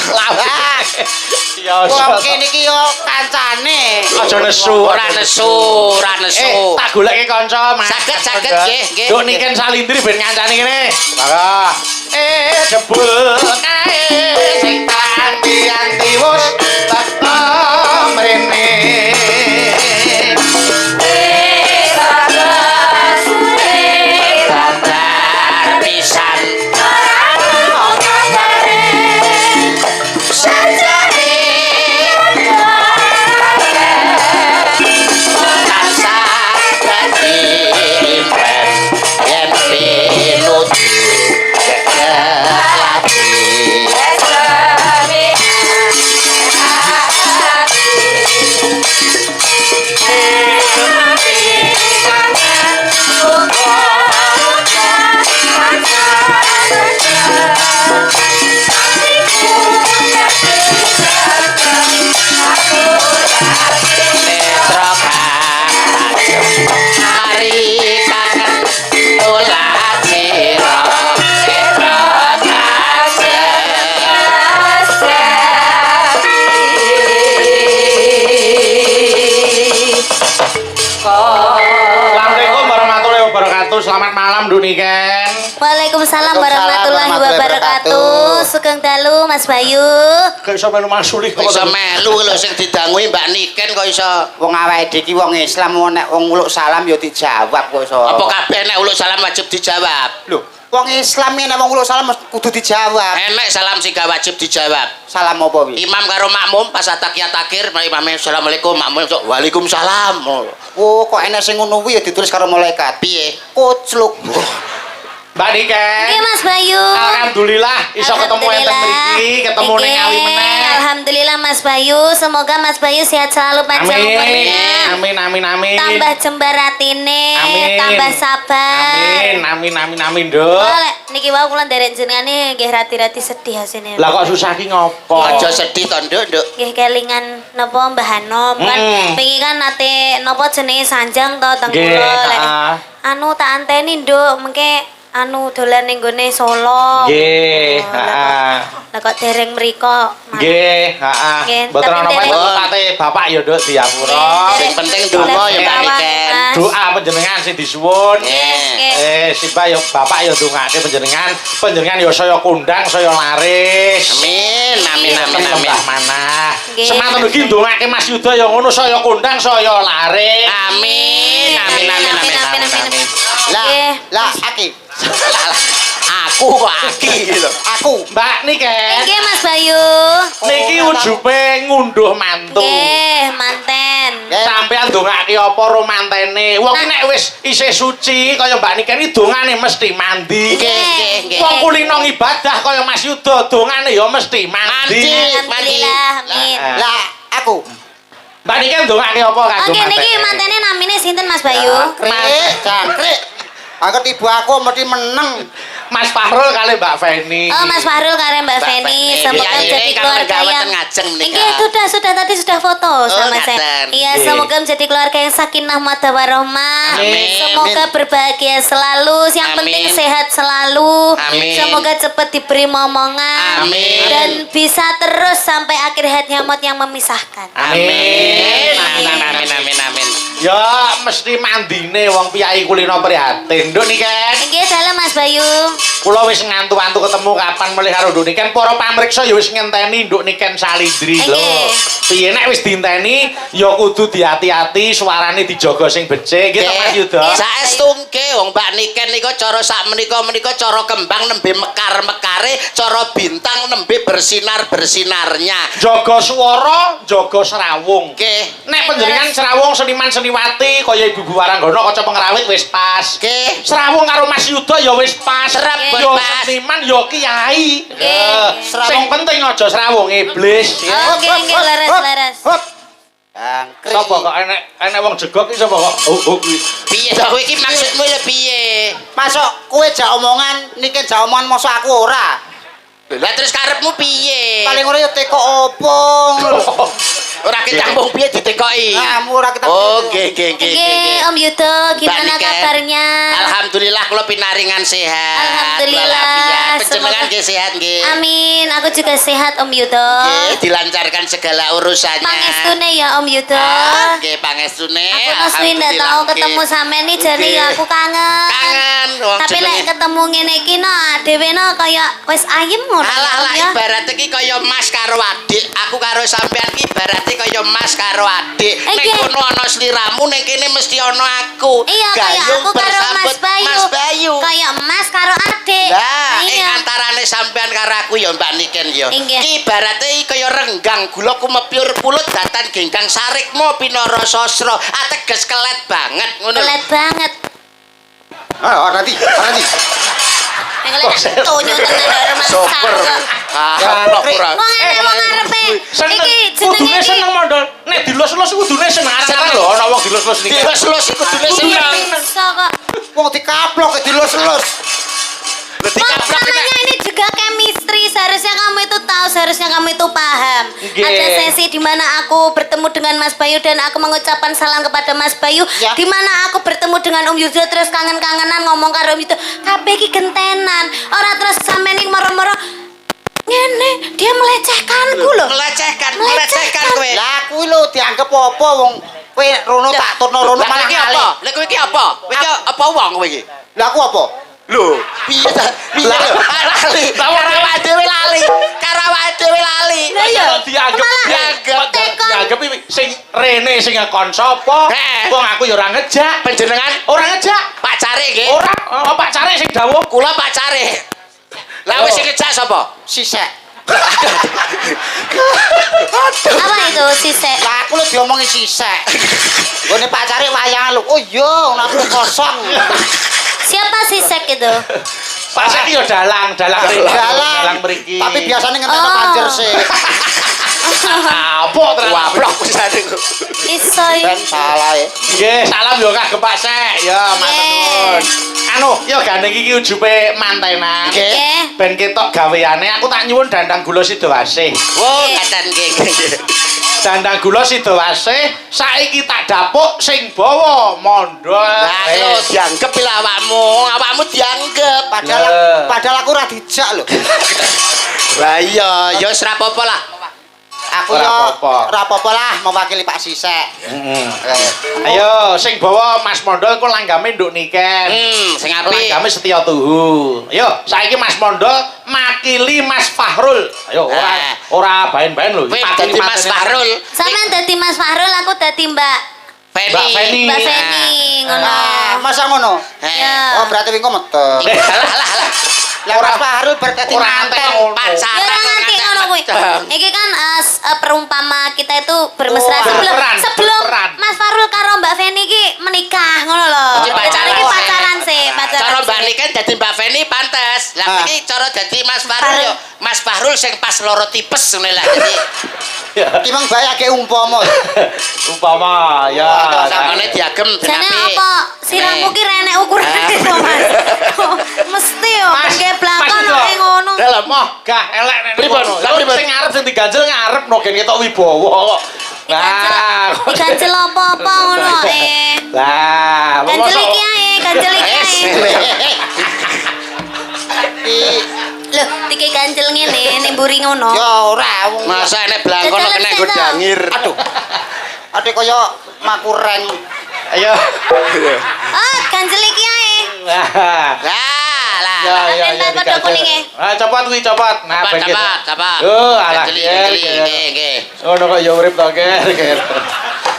Lah. Ya Wong kene iki yo kancane. aja nesu. Ora nesu. Tak goleke kanca, Mas. Saged, nggih, nggih. Nduk niken salindri ben ngancani kene. Maka jebul kae sing tanti-anti wis teko mrene. Sabar pisan. Assalamualaikum warahmatullahi wabarakatuh. Selamat malam Duniken. Waalaikumsalam warahmatullahi wabarakatuh. Sugeng dalu Mas Bayu. Kok iso melu masuli Kok iso melu lho sing didanguhi Mbak Niken kok iso. Wong awake dhewe iki wong Islam nek wong uluk salam ya dijawab kok iso. Apa kabeh nek uluk salam wajib dijawab? Lho, wong Islam nek wong uluk salam kudu dijawab. Enek salam sing gak wajib dijawab. Salam apa wi? Imam karo makmum pas ataqiyat akhir, imame assalamualaikum, makmum sok waalaikumsalam. Oh, kok enek sing ngono kuwi ya ditulis karo malaikat. Piye? Kocluk. Mbak Niken. Nggih Mas Bayu. Alhamdulillah iso ketemu enten mriki, ketemu ning Ngawi meneh. Alhamdulillah Mas Bayu, semoga Mas Bayu sehat selalu panjang umurnya. Amin. Tambah jembar atine, Amin. tambah sabar. Amin, Nduk. Oleh niki wau kula nderek jenengane nggih rati-rati sedih asine. Lah kok susah ki ngopo? Aja sedih to, Nduk. Nggih kelingan napa Mbah Hanom kan wingi kan nate napa jenenge sanjang to teng Nggih, kula lek. heeh. Anu tak anteni Nduk mengke anu dolan ning gone Solo. Nggih, Oh, heeh. Lah kok dereng mriko. Nggih, heeh. Nggih, Mboten tapi ana dereng- apa kate Bapak ya Nduk diapura. Sing penting donga ya Mbak Niken. Doa panjenengan sing disuwun. Nggih. Simbah ya Bapak ya ndongake panjenengan. Panjenengan ya saya kondang, saya laris. Amin. Mana. Nggih. Semanten ugi ndongake Mas Yuda ya ngono saya kondang, saya laris. Amin. Lah Aki. Aku kok aki lho. Aku. Mbak Niken. Nggih Mas Bayu. Niki ujupe ngunduh mantu. Nggih, manten. Sampeyan ndongake apa ro mantene? Wong ki nek wis isih suci kaya Mbak Niken iki dongane mesti mandi. Nggih. Wong kulino ibadah kaya Mas Yuda dongane ya mesti mandi. Alhamdulillah, amin. Lah aku. Mbak Niken ndongake apa kanggo Oke, niki mantene namine sinten Mas Bayu? Krik, jangkrik. Angkat ibu aku mesti meneng. Mas Fahrul kali Mbak Feni. Oh, Mas Fahrul karo Mbak Feni, semoga Iya, menjadi ini kan keluarga pegawai yang ngajeng menikah. Nggih, sudah tadi sudah foto sama saya. ngaten. Iya, Nggih. semoga menjadi keluarga yang sakinah mawaddah warahmah. Amin. Semoga berbahagia selalu, yang Amin. penting sehat selalu. Amin. Semoga cepat diberi momongan Amin. dan bisa terus sampai akhir hayat nyamot yang memisahkan. Amin. Amin. Ya mesti mandine wong piyai kulino prihatin. Nduk Niken. Nggih, dalam Mas Bayu. Kula wis ngantu-antu ketemu kapan melih karo Nduk Niken. Para pamriksa ya wis ngenteni Nduk Niken Salindri lho. Nggih. Piye nek wis diinteni ya kudu diati-ati, suarane dijaga sing becik gitu Mas Yuda. Saestu nggih wong Mbak Niken niku cara sak menika cara kembang nembe mekar-mekare, cara bintang nembe bersinar-bersinarnya. Jaga swara, jaga serawung. Nggih. Nek panjenengan serawung seniman-seniwati kaya Ibu Waranggana kaca pengrawit wis pas. Nggih. Serawung karo Mas Yuda ya wis pas. Serep Ya pas. seniman ya kiai. Nggih. Sing penting aja serawung iblis. Oh, nggih, laras. Jangkrik. Sapa kok enek wong jegok iki sapa kok? Kuwi. Piye to kowe iki maksudmu ya piye? Masuk kowe jak omongan niki jak omongan mosok aku ora. Lah terus karepmu piye? Paling ora ya teko opong. Ora ketampung piye ditekoki. Kamu ora kita. Oh, nggih. Nggih, Om Yudo, gimana Mbak Niken. kabarnya? Alhamdulillah kula pinaringan sehat. Alhamdulillah. Walafiat. Panjenengan Semoga- nggih sehat nggih. Amin, aku juga sehat Om Yudo. Nggih, dilancarkan segala urusannya. Pangestune ya Om Yudo. Nggih, pangestune. Aku nusuwi ndak tahu ketemu sampean nih jane ya aku kangen. Kangen wong Tapi lek jenenge. ketemu ngene iki no dhewe no kaya wis ayem ngono. Alah ya. ibarat iki kaya mas karo adik. Aku karo sampean iki ibarate kaya mas karo adik. Nek Iya. kono ana sliramu nek kene mesti ana aku. Iya kaya Gayung aku karo bersambut Mas Bayu. Mas Bayu. Kaya Mas karo adik. Lah, ing Iya. antarane sampean karo aku ya Mbak Niken ya. Inggih. Ki ibarate kaya renggang gula kumepyur pulut datan genggang sarikmu pinara sasra. Ateges kelet banget ngono. Kelet banget. Nanti. Kelet tonyo tenan karo Mas Super. Sarwo. Ora. Wong arep wong arepe. Seneng. Iki Kudune jenenge seneng mondol. Nek dilus-lus kudune seneng. Arep lho ana wong dilus-lus niki. Dilus-lus iku kudune seneng. Iso kok. Wong dikaplok dilus-lus. Dadi Wong kaplok namanya ini juga chemistry. Seharusnya kamu itu tahu, seharusnya kamu itu paham. Nggih. Ada sesi di mana aku bertemu dengan Mas Bayu dan aku mengucapkan salam kepada Mas Bayu. Ya. Di mana aku bertemu dengan Om Yudo terus kangen-kangenan ngomong karo Om Yudo. Kabeh iki gentenan. Ora terus sampe ning moro-moro ngene, dia melecehkanku loh. melecehkan Melecehkan. kowe. Lah kuwi lho dianggap apa wong kowe rono tak turno rono Lah kowe malah iki ngalih. apa? Lah kowe iki apa? Kowe iki apa wong kowe iki? Lah aku apa? Lho, piye ta? Piye lho? Lali. Karo awake dhewe lali. Karo awake dhewe lali. Lah iya. Dianggap dianggap iki sing rene sing ngekon sapa? Heh. Wong aku ya ora ngejak. Panjenengan Ora ngejak. pacare nggih? Ora pacare sing dawuh. Kula pacare. Lah wis sing ngejak sapa? Sisek. Apa itu sisek? Lah aku lho diomongi sisek. Gone pacare wayangan lho. Oh iya, aku kosong. Siapa sisek itu? Pak saiki yo dalang Dalang mriki. Tapi biasanya ngentekno banjir sih. Apa terus? Waplok pisane. Iso Ben salah ya. Nggih, salam yo kagem Pak Sek. Ya, matur nuwun. Anu, yo gandeng iki ujube mantenan. Nggih. Ben ketok gaweane aku tak nyuwun dandang gula Sidowasih. Wo, katan nggih. Dandang gula Sidowasih saiki tak dapuk sing bawa mondol. Lah lho dianggep lho awakmu dianggep. Padahal aku ora dijak lho. Lah iya, ya wis ra apa-apa lah. Aku Ora yo apa-apa. ora apa-apa lah mewakili Pak Sisek. Ayo sing bawa Mas Mondol ku langgame nduk niken. Sing apik. Langgame Setya Tuhu. Ayo saiki Mas Mondol makili Mas Fahrul. Ayo ora baen-baen lho. Kowe dadi Mas Fahrul. Sampeyan dadi Mas Fahrul, aku dadi Mbak Mbak Feni. Mbak Feni ngono. Masa ngono? Ya. Oh berarti wingi metu. Lah. Lah Mas Fahrul berarti Ora manten. antek ngono. Ya ora ngerti ngono kuwi. Iki kan perumpama kita itu bermesra sebelum berperan. Mas Farul karo Mbak Feni iki menikah ngono lho. Iki pacaran. Iki pacaran sih, pacaran. Cara Mbak sih. Nika dadi Mbak Feni pantes. Lah iki cara dadi Mas Fahrul yo Mas Fahrul sing pas loro tipes ngene lah dadi. Timbang bae akeh umpama. Umpama ya. Samane diagem Jane denapi. apa? Sirahmu ki renek ukurane to, Mas. Mesti yo nggih blakon Mas, nek ngono. Lah moh gah elek nek Pripun? ngono. Lah, pripun? Sing ngarep sing diganjel ngarep no gen ketok wibawa kok. Nah, Ganjel apa-apa ngono Lah, Ganjel iki ae, ganjel iki ae. Lho, iki ganjel ngene ning mburi ngono. Ya ora wong. Masa enek blangkon kok kena nggo dangir. Aduh. Ade kaya makureng. Ayo. Ah, ganjel iki ae. Lah. Lah. Nempel pada kuninge. Ah, copot kuwi copot. Nah, ben gitu. Cepat. Yo, alah. Nggih. Ngono kok ya urip to, Ger.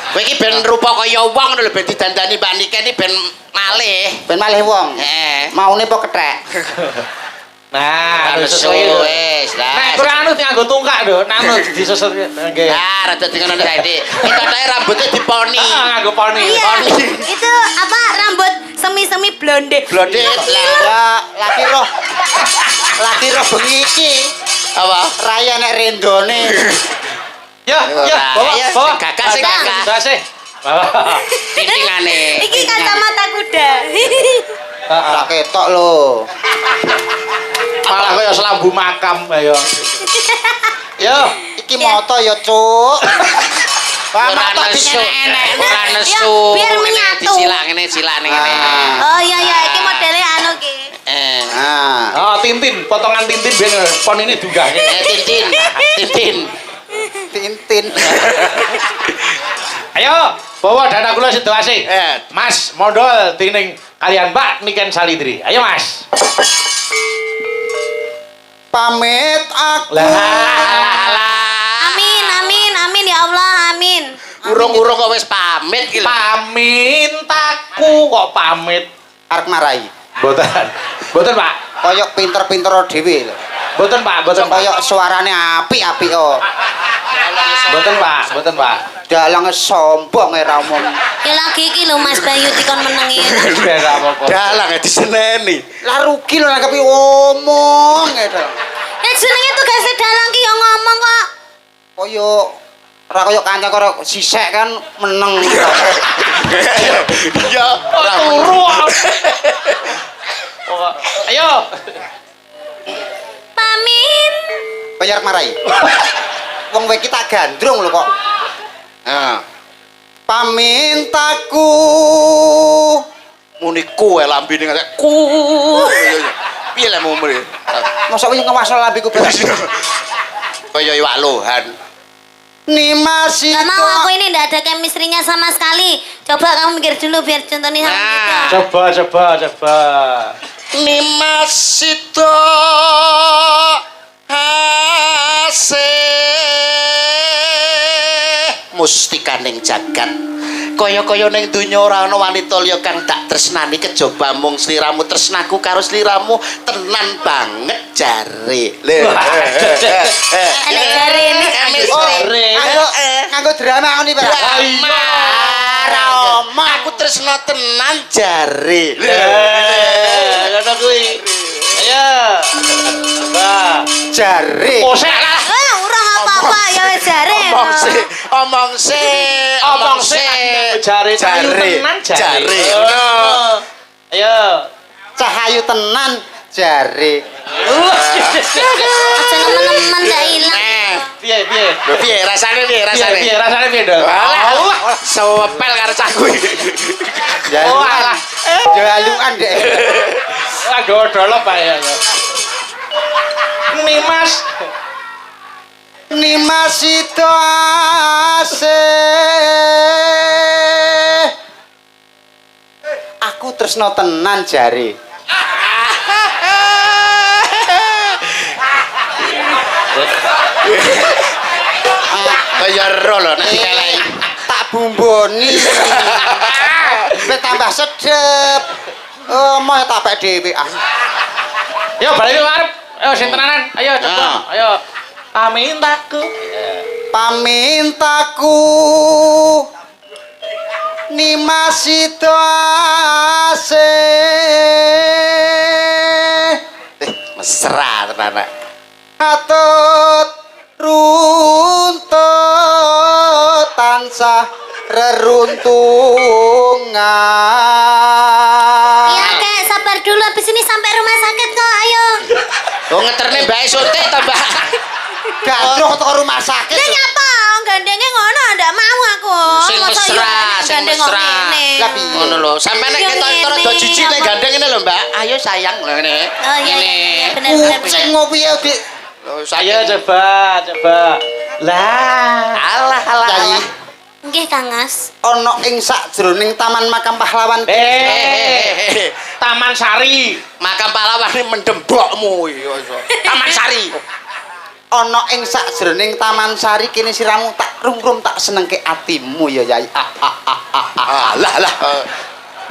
Kowe iki ben rupa kaya wong lho ben didandani Mbak Nika iki ben malih. Ben malih wong. Heeh. Maune apa kethek? Nah, Anu sesuai wis. Nah, kurang anu nganggo tungkak lho, nanu disusul nggih. Nah, rada dingono saiki. Kita tae rambutnya diponi. Nganggo poni. Iya. Itu apa rambut semi-semi blonde. Blonde lah. Ya lagi roh bengi iki. Apa? Raya nek rendone. Ya, bawa. Gagah sing gagah. Dasih. Tintingane. Iki kacamata kuda. Tak ketok lho. Malah kaya selambu makam ayo. Yo, Iki moto ya, Cuk. Pak Ora moto nesu. enek. Ora nesu. Ya, biar menyatu. Disilak ngene, silak ngene. Oh iya iya, iki modele anu ki. Nah, Oh, Tintin, potongan Tintin ben pon ini dunggah. Tintin. Tintin. Ayo, bawa dana kula Sidowasih. Eh. Mas Mondol tining kalian Mbak Niken Salidri. Ayo, Mas. Pamit aku. Amin amin amin ya Allah amin. Urung-urung kok wis pamit iki lho. Pamintaku kok pamit. Arep marai. Mboten, Pak. Kaya pinter-pinter dhewe lho. Mboten, Pak. Kaya suarane apik-apik kok. Mboten, Pak. Dalang sombong ora omong. Ya lagi iki lho Mas Bayu dikon menengi. Wis apa-apa. Dalang diseneni. Lah rugi lho nanggepi omong gitu. Ya jenenge tugasé dalang ki ya ngomong kok. Kaya ora kaya kanca karo sisek kan meneng. Iya, ora Turu. Ayo. Pamit. Bayar marai. Wong kowe iki tak gandrung lho kok. Heeh. Pamintaku. Muni kowe lambene ngene. Piye lah momre? Masa kowe ngewas lambiku beres. Kaya iwak lohan. Nimas Gak mau aku ini ndak ada chemistry-nya sama sekali. Coba kamu mikir dulu biar contohnya sama kita. Coba. Nimasito mustikaning jagat kaya-kaya ning donya ora ana wanita liya kang tak tresnani kejaba mung sliramu tresnaku karo sliramu tenan banget jare lho Enek jare ini. nganggo drama ngono iki, Pak. ora omah aku tresno tenan jare Ngono kuwi. jare. Oh, sik lah. Ora apa-apa ya wis jare. Omong sik. Jare cahayu tenan jare. Ayo. Cahayu tenan jare. Aja nemen-nemen ndak ilang. Piye? Lho piye rasane piye rasane? Piye rasane piye, Dok? Alah, sewepel karo cah kuwi. Oh, alah. Jalukan dek. Ah, godolop ae. Nimas. Nimas itu ase. Aku tresno tenan jare. Kaya ro lho nek dikeleki. Tak bumboni. Wis tambah sedep. Mau tak pek dhewe ah. Yo balik arep. Ayo sing tenanan. Ayo coba. Ayo. Pamintaku. Pamintaku Nimas itu ase. Mesra tenan. Atut runtut tansah reruntungan. Iya, Kek, sabar dulu habis ini sampai rumah sakit kok, ayo. Oh ngeterne bae suntik to, Mbak. Gandrung ke rumah sakit. Lah nyapa? Gandenge ngono ndak mau aku. Sing Masa mesra, iya sing gandeng mesra. ngene. Lah piye? Ngono lho. Sampeyan nek Iya, ketok ngene, rada jijik nek apa? gandeng ngene lho, Mbak. Ayo sayang lho ngene. Oh iya, iya, bener bener. Kucing ngopi ya, Dik. Lho Ayo coba. Lah. Alah alah. Yayi, Nggih, Kang Mas. ana ing sakjroning Taman Makam Pahlawan. Taman Sari. Makam pahlawan ini mendembokmu iki. Taman Sari. Ana ing sakjroning Taman Sari kene siramu tak rungrum tak senengke atimu ya Yayi. Alah lah.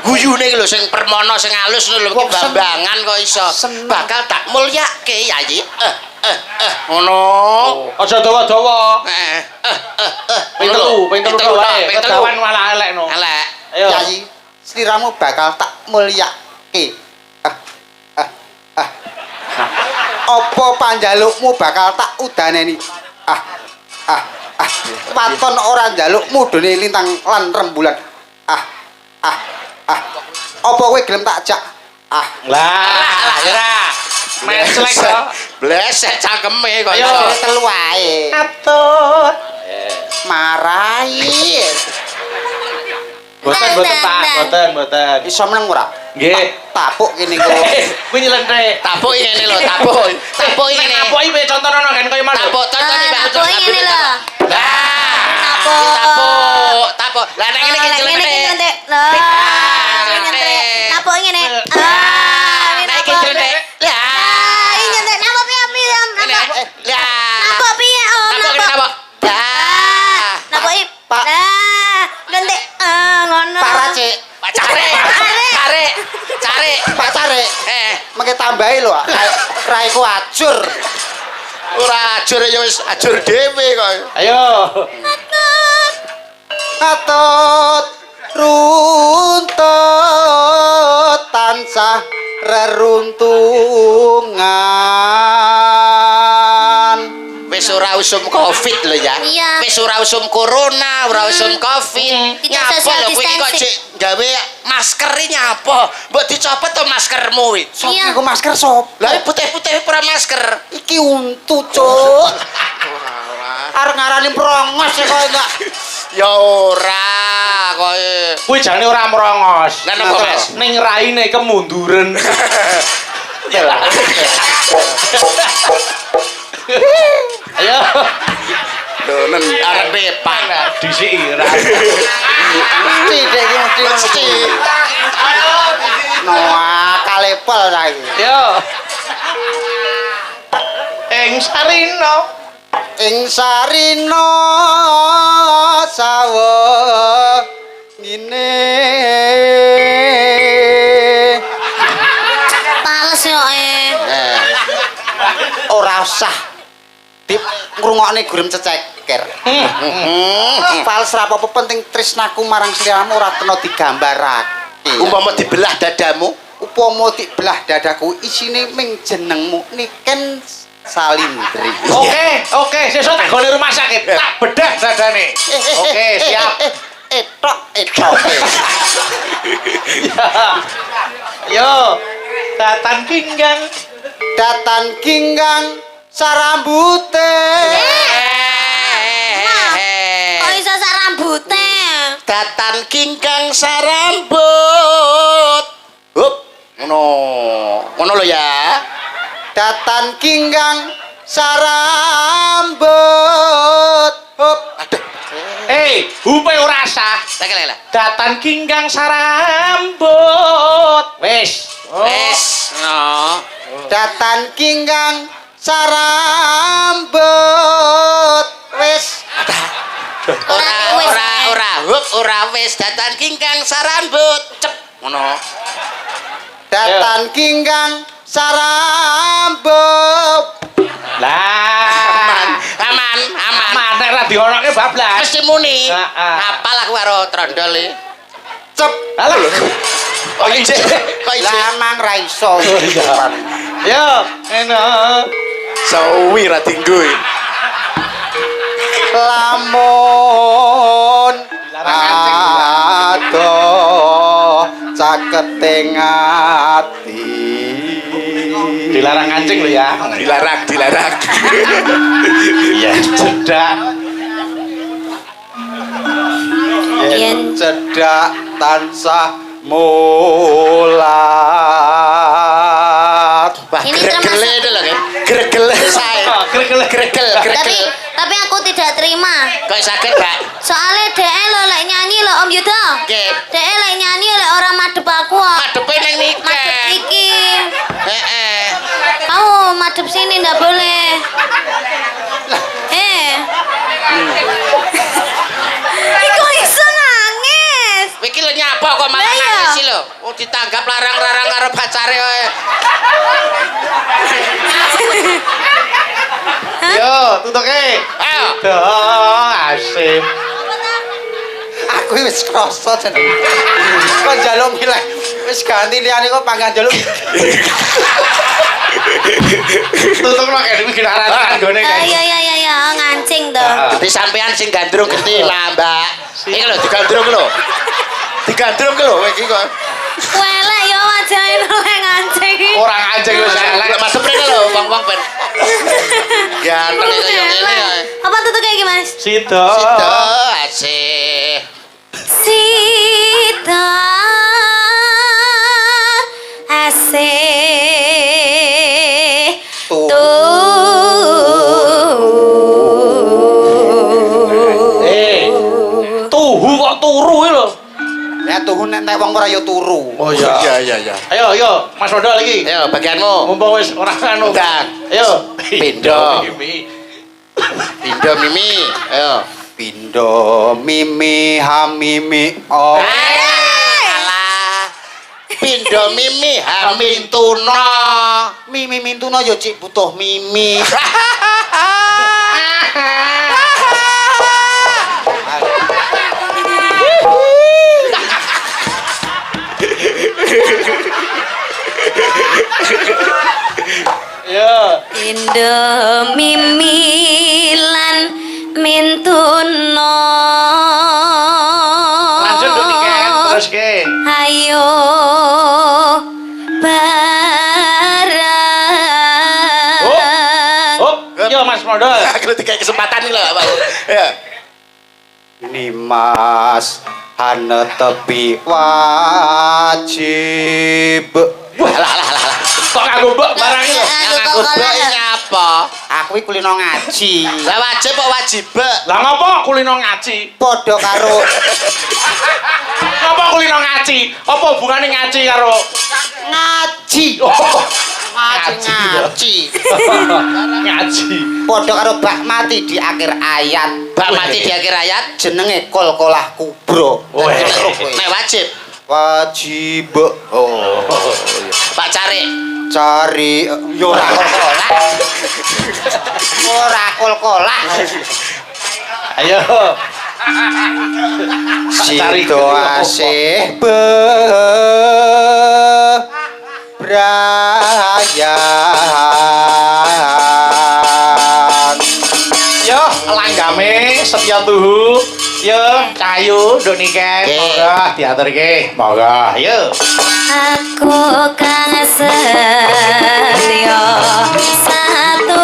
Guyune iki lho sing permono sing alus lho iki Wong bambangan kok iso. seneng. Bakal tak mulyake Yayi. Ngono. Aja dawa-dawa. Ping Ngono lho. telu wae. Ping telu. Kedawan malah elek no. Elek. Ayo. Yayi, sliramu bakal tak mulyake. Apa panjalukmu bakal tak udaneni? Waton ora njalukmu dene lintang lan rembulan. Apa kowe gelem tak jak? Lah, ora. Meslek to. Blesek cangkeme kok. Ayo. Dene telu wae. Atut. Marai. Boten, Pak. Boten. Iso meneng ora? Nggih. Tapuk kene kok. Kuwi nyelentrek. Tapuk iki ngene lho, tapuk. Tapuk iki ngene. Tapuk iki contohno kan kaya malu. Tapuk contohne Mbak. Tapuk ngene lho. Tapuk. Tapuk. Lah nek ngene iki nyelentik. Lah, nyelentik. Tapuk ngene. Nek iki nyelentik. Ah, ini nyelentik. Napa piye? Napa? Lah. Napa piye, Om? Tapuk ngene tapuk. Lah. Napa iki? Pak. Nah, nyelentik. Ngono. Pak Racik, Pak Care. Pak Care. Mengke tambahi lho, raiku ajur. Ora ajur ya wis ajur dhewe kok. Ayo. Atut runtut tansah reruntungan. Wis ora usum Covid lho ya. Iya. Wis ora usum corona, ora usum Covid. Tidak Nyapa social lho kowe iki kok distancing. cek gawe masker iki nyapa? Mbok dicopot to maskermu iki. Sop Iya. iku masker sop. Lah putih-putih ora masker. Iki untu, Cuk. Arep ngarani prongos ya kok enggak. Ya ora koe. Kuwi jane ora merongos. Lah napa, Mas? Ning raine kemunduran. Ayo. Lho nen arepe Pak. Disiki ra. Mesti dek iki mesti. No, kalepel ra iki. Yo. Ing Sarina. Ing Sarina sawo ngene. Pales yo Ora usah dip ngrungokne gurem ceceker. Fals ra apa-apa penting tresnaku marang sliramu ora kena digambarake. Umpama dibelah dadamu, Upama dibelah dadaku isine ming jenengmu Niken Salindri. Oke, sesuk tak gone rumah sakit. Tak bedah dadane. Oke, siap. Etok. Yo, datan kinggang. Datan kinggang sarambute. Kok iso sak rambute? Datan kingkang sarambut. Hup, ngono lho ya. Datan kinggang sarambut. Hup. Aduh. Hupe ora sah. Lha. Datan kinggang sarambut. Wis. Wis, no. Datan kinggang sarambut. Wis. Ora wis datan kingkang sarambut. Cep, ngono. Datan kinggang sarambut. Lah, Aman. nek ra dionoke bablas. Mesti muni. Heeh. Apal aku karo trondol e. Cep. Alah lho. Kok isih? Lamang ra iso. Yo, eno. Sawi ra dinggo. Lamun adoh caketing ati. Dilarang kancing lho ya. Dilarang. Iya, cedak. Yen Cedak tansah mulat. Wah, Ini gregel termasuk- itu lho, kan? Gregel saya. Gregel. tapi aku tidak terima. Kok sakit, Kak? Soalnya DE lo lek nyanyi lo Om Yuda. Oke. DE lek nyanyi lek orang madep aku. Kok. Madepe nang Madep nikah. iki. Heeh. Kamu madep sini ndak boleh. Iku iso nangis. Iki lho nyapa kok malah Lah iya. nangis lho. Oh ditanggap larang-larang karo pacare kowe. Yo, tutuke. Ayo. Duh, asik. Aku wis krasa jeneng. Kok njaluk milih wis ganti liyane kok panggan njaluk. Tutuk nek iki gitaran kanggone kan. Ya ngancing to. Di sampean sing gandrung gede lah, Mbak. Iki lho digandrung lho. Digandrung lho iki kok. Welek yo wajahe lek ngancing. Ora kancing wis elek. Lek masuk rene lho, wong-wong ben. Ganteng kaya ngene ae. Apa tutuke iki, Mas? Sida. Sida asih. Sita asih Tuhu kok turu iki lho. Nek tuhu nek wong ora ya turu. Oh iya. Ayo, Mas Modal iki. Ayo bagianmu. Mumpung wis ora anu. Ndang. Ayo. Pindho. Mimi. Pindho Mimi. Ayo. Pindho mimi hamimi oh. Alah. Pindho Mimi Hamin Tuna. Mimi mintuna ya cik butuh mimi. Ya. Indo mimilan mintuno. Lanjut dong nih kan, terus ke. Ayo bareng. Yo Mas Modal. Aku dikai kesempatan nih lho, Pak. Ya. Nimas hana tepi wajib. Wah, lah. Kok nganggo mbok barang iki lho. Yang aku mbok ini apa? Aku iki kulino ngaji. Lah wajib kok wajib. Lah ngopo kulino ngaji? Padha karo Ngopo kulino ngaji? Apa hubungane ngaji karo ngaji. Ngaji. ngaji? Padha karo bak mati di akhir ayat. Bak mati di akhir ayat Jenenge kol-kolah kubro. nek wajib. Wajib. Oh. Pak Cari. Cari yo ora kol-kolah. Ora kol-kolah. Ayo. Cari Sido asih beraya setia tuhu. Yo, cahayu nduk niki. Monggo diaturke. Monggo, yo. Aku kang setya satu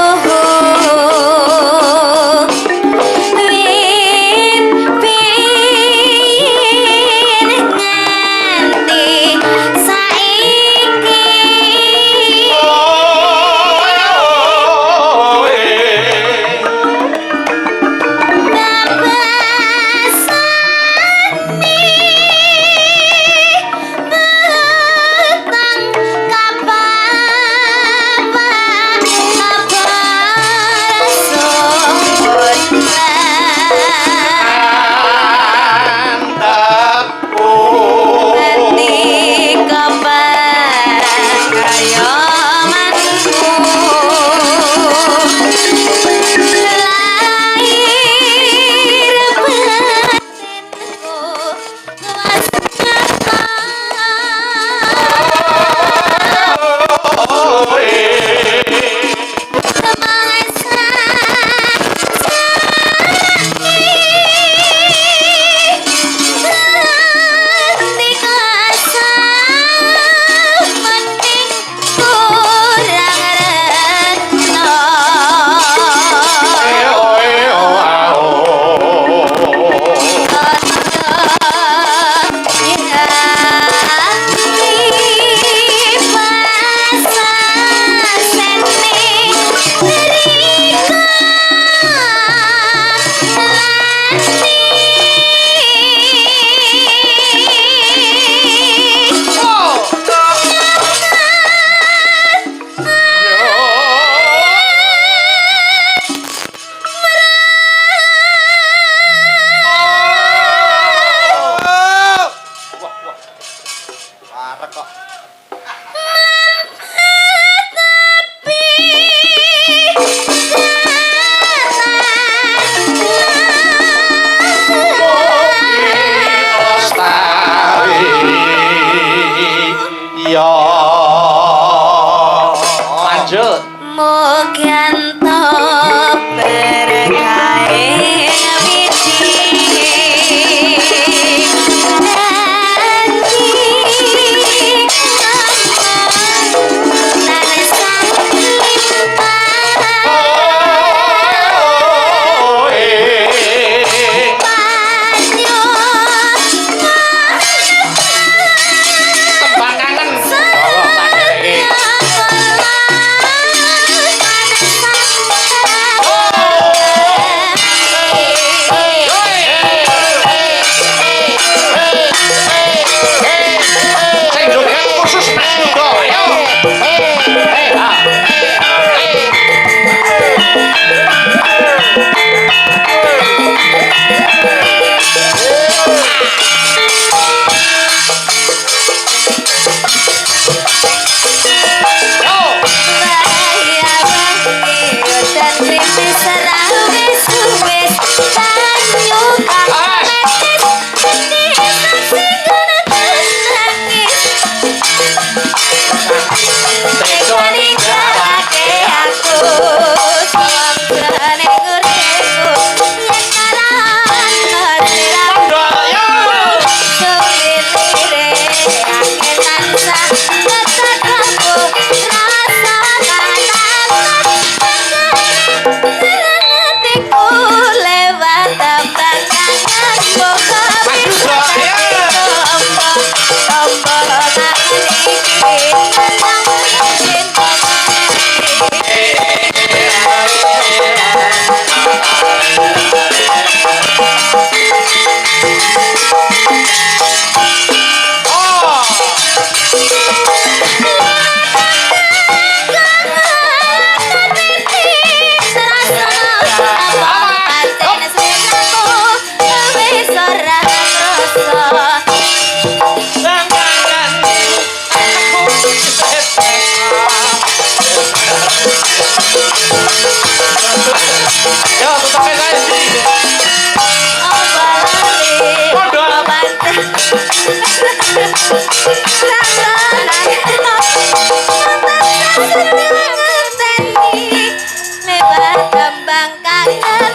Lewat tembang kangen,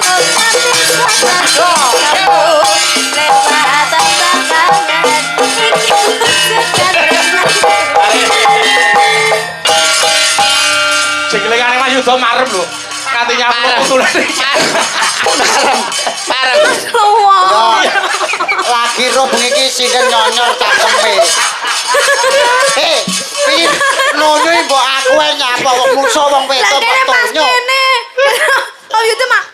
Jenglengane Mas Yuda marem lho. Kanthi nyapu utulan iki. Parem. Ya, lagi roh bengi iki sinden nyonyor cangkeme. Piye nonyoy mbok aku ae nyapa wong musuh wong wedok kok tonyo. Oh itu mak.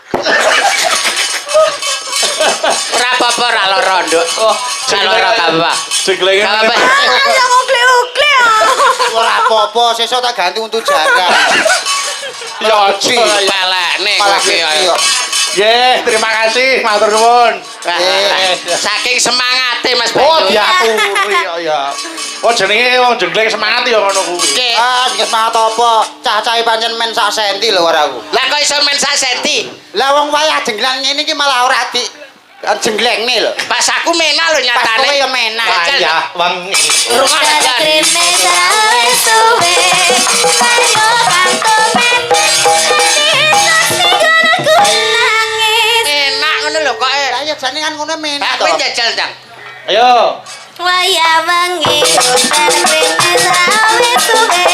Ora apa-apa ra lara nduk. Oh, lara apa? Jenglengane. Yang ukle-ukle. Ora apa-apa, sesuk tak ganti untuk jaga. Ya aja Pelekne Malah kowe iki. Nggih, terima kasih, matur nuwun. Saking semangate Mas Oh, Bayu. diaturi ya. Oh, jenenge wong jengleng semangat ya ngono kuwi. Nggih. Ah, nggih semangat apa? Cah-cahe pancen men sak senti lho ora aku. Lah kok iso men sak senti? Lah wong wayah jenglang ngene iki malah ora di jenglengne lho. Pas aku mena lho Pas nyatane. kowe ya menak. Wayah wengi. Rumah Kreme sawe suwe. Ayo kanto men. enak ngono lho kok. Lah ya jane kan ngono menak to. Aku jajal ndang. Ayo. Waya wengi hutan kreme sawe suwe.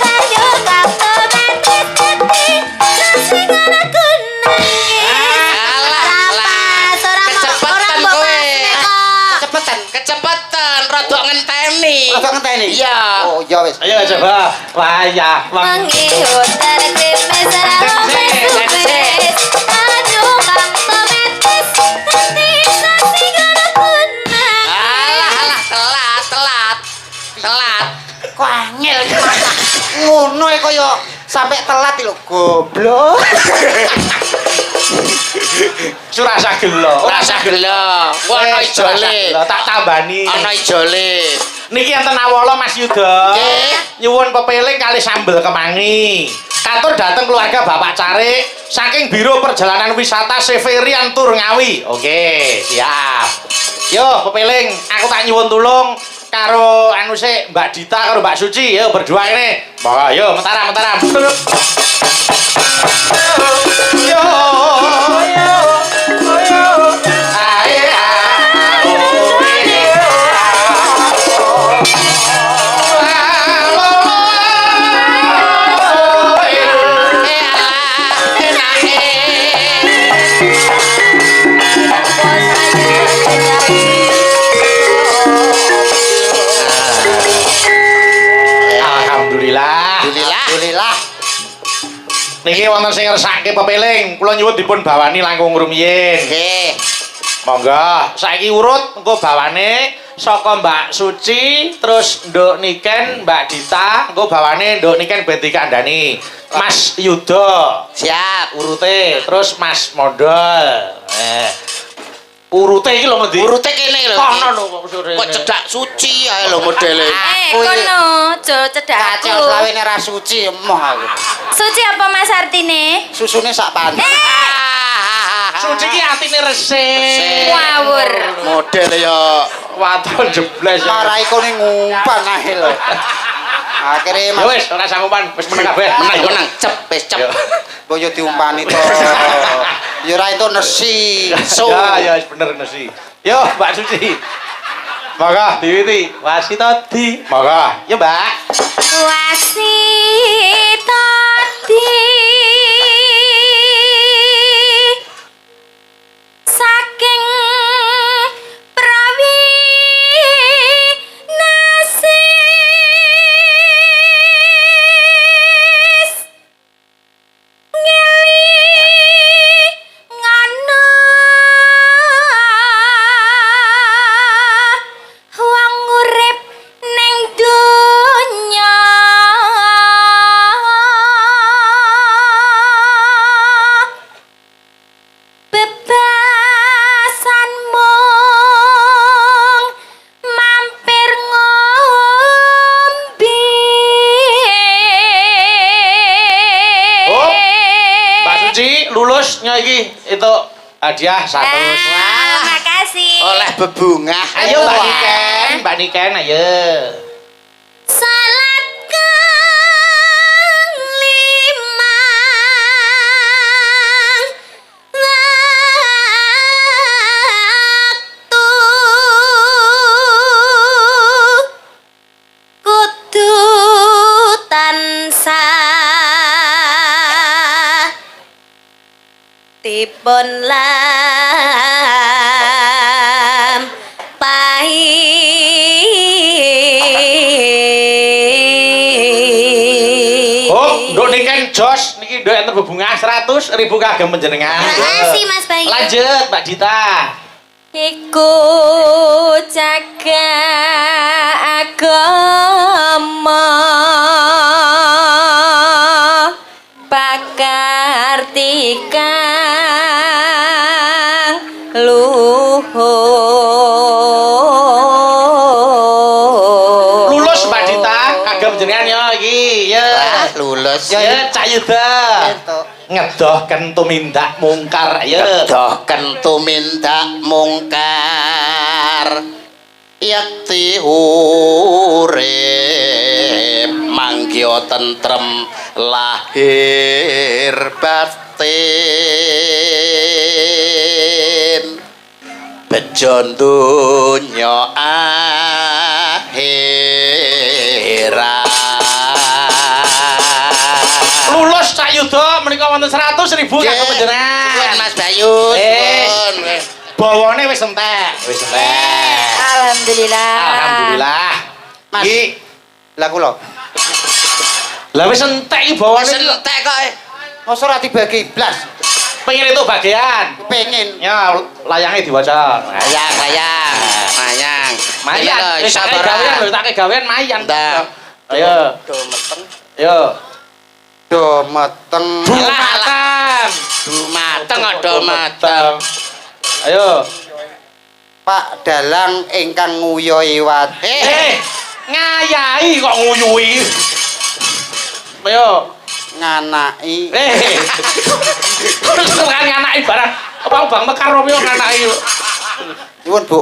Ayo kanto men. Sing ana kunange. Kecepetan kowe. Cepetan. Kecepetan rada ngenteni. Rada ngenteni? Iya. Oh, ya wis. Ayo coba. Wayah wengi. Wengi hutan kreme sawe suwe. Ayo kanto men. Sing ana kunange. Alah telat. Kok angel iki masak. Ngono e kaya sampe telat lho goblok. Surasa gelo. Rasa gelo. Ono ijole. Tak tambani. Ono ijole. Niki enten awala Mas Yuda. Nggih. Nyuwun pepeling kali sambel kemangi. Katur dateng keluarga Bapak Carik saking Biro Perjalanan Wisata Severian Tour Ngawi. Oke, siap. Yo, pepeling, aku tak nyuwun tulung karo anu sik Mbak Dita karo Mbak Suci. Yo berdua ini. Monggo, yo mentaram. Yo. Ae Alhamdulillah. Niki wonten sing ngersake pepeling, kula nyuwun dipun bawani langkung rumiyin. Nggih. Monggo, saiki urut engko bawane saka Mbak Suci, terus Nduk Niken, Mbak Dita, engko bawane Nduk Niken ben dikandani. Mas Yuda, Siap. urute, terus Mas Mondol. Urute iki lho ngendi? Urute kene lho. Kono lho kok sore. Kok cedak suci ae lho modele. Kono, jo cedakku. Kacau selawene ra suci emoh aku. Suci apa Mas artine? Susune sak pantai. Suci ki atine resik. Ngawur. Model ya. Waton jebles. Marai kene ngumpan ae lho. Akhire Ya wis, ora sanggupan, wis meneng kabeh. Menang. Cep, wis cep. Boyo diumpani to. Ya ora itu nesi. Ya wis bener nasi. Yo, Mbak Suci. Maka diwiti wasitati. Maka, ya Mbak. Wasitati saking prawi nasis ngeli ngana wong urip ning donya bebasan mung mampir ngombe. Oh, Mbak Suci lulus iki itu hadiah 100. Wah, makasih. Oleh bebungah. Ayo Mbak Niken, ayo. Salat kang limang waktu Pun lampahing. Oh, nduk niken jos niki nduk enten bebungah 100.000 kagem panjenengan. Makasih Mas Bayu. Lanjut Mbak Dita. Iku jaga agama bakar tikang luhur. Lulus Mbak Dita kagem panjenengan ya iki ya. Lulus Ya Cak Yuda. Ngedohken tumindak mungkar ya. ngedohken tumindak mungkar yakti urip manggya tentrem lahir batin bejo donya akhirat. Lulus Cak Yuda menika wonten 100.000 kagem panjenengan. Suwun Mas Bayu. Suwun. Bawane wis entek. Wis entek. Alhamdulillah. Alhamdulillah. Mas. Iki Lah kula. lah wis entek iki bawane. Wis entek kok. Mosok ora dibagi blas. Pengen itu bagian. Pengen. Ya layangnya diwaca. Mayang, mayang. Mayan. Ini lho, Wis tak sabar. gawean lho, tak gawean mayan. Ndak. Ayo. Do meteng. Ayo. Do meteng. Matang. Du mateng ada mateng. Ayo. Pak Dalang ingkang nguyoi wat. Ngayahi kok nguyuhi. Ayo. Nganaki. Terus kan nganaki barang. Apa Bang Mekar Romeo nganaki. Nyuwun Bu.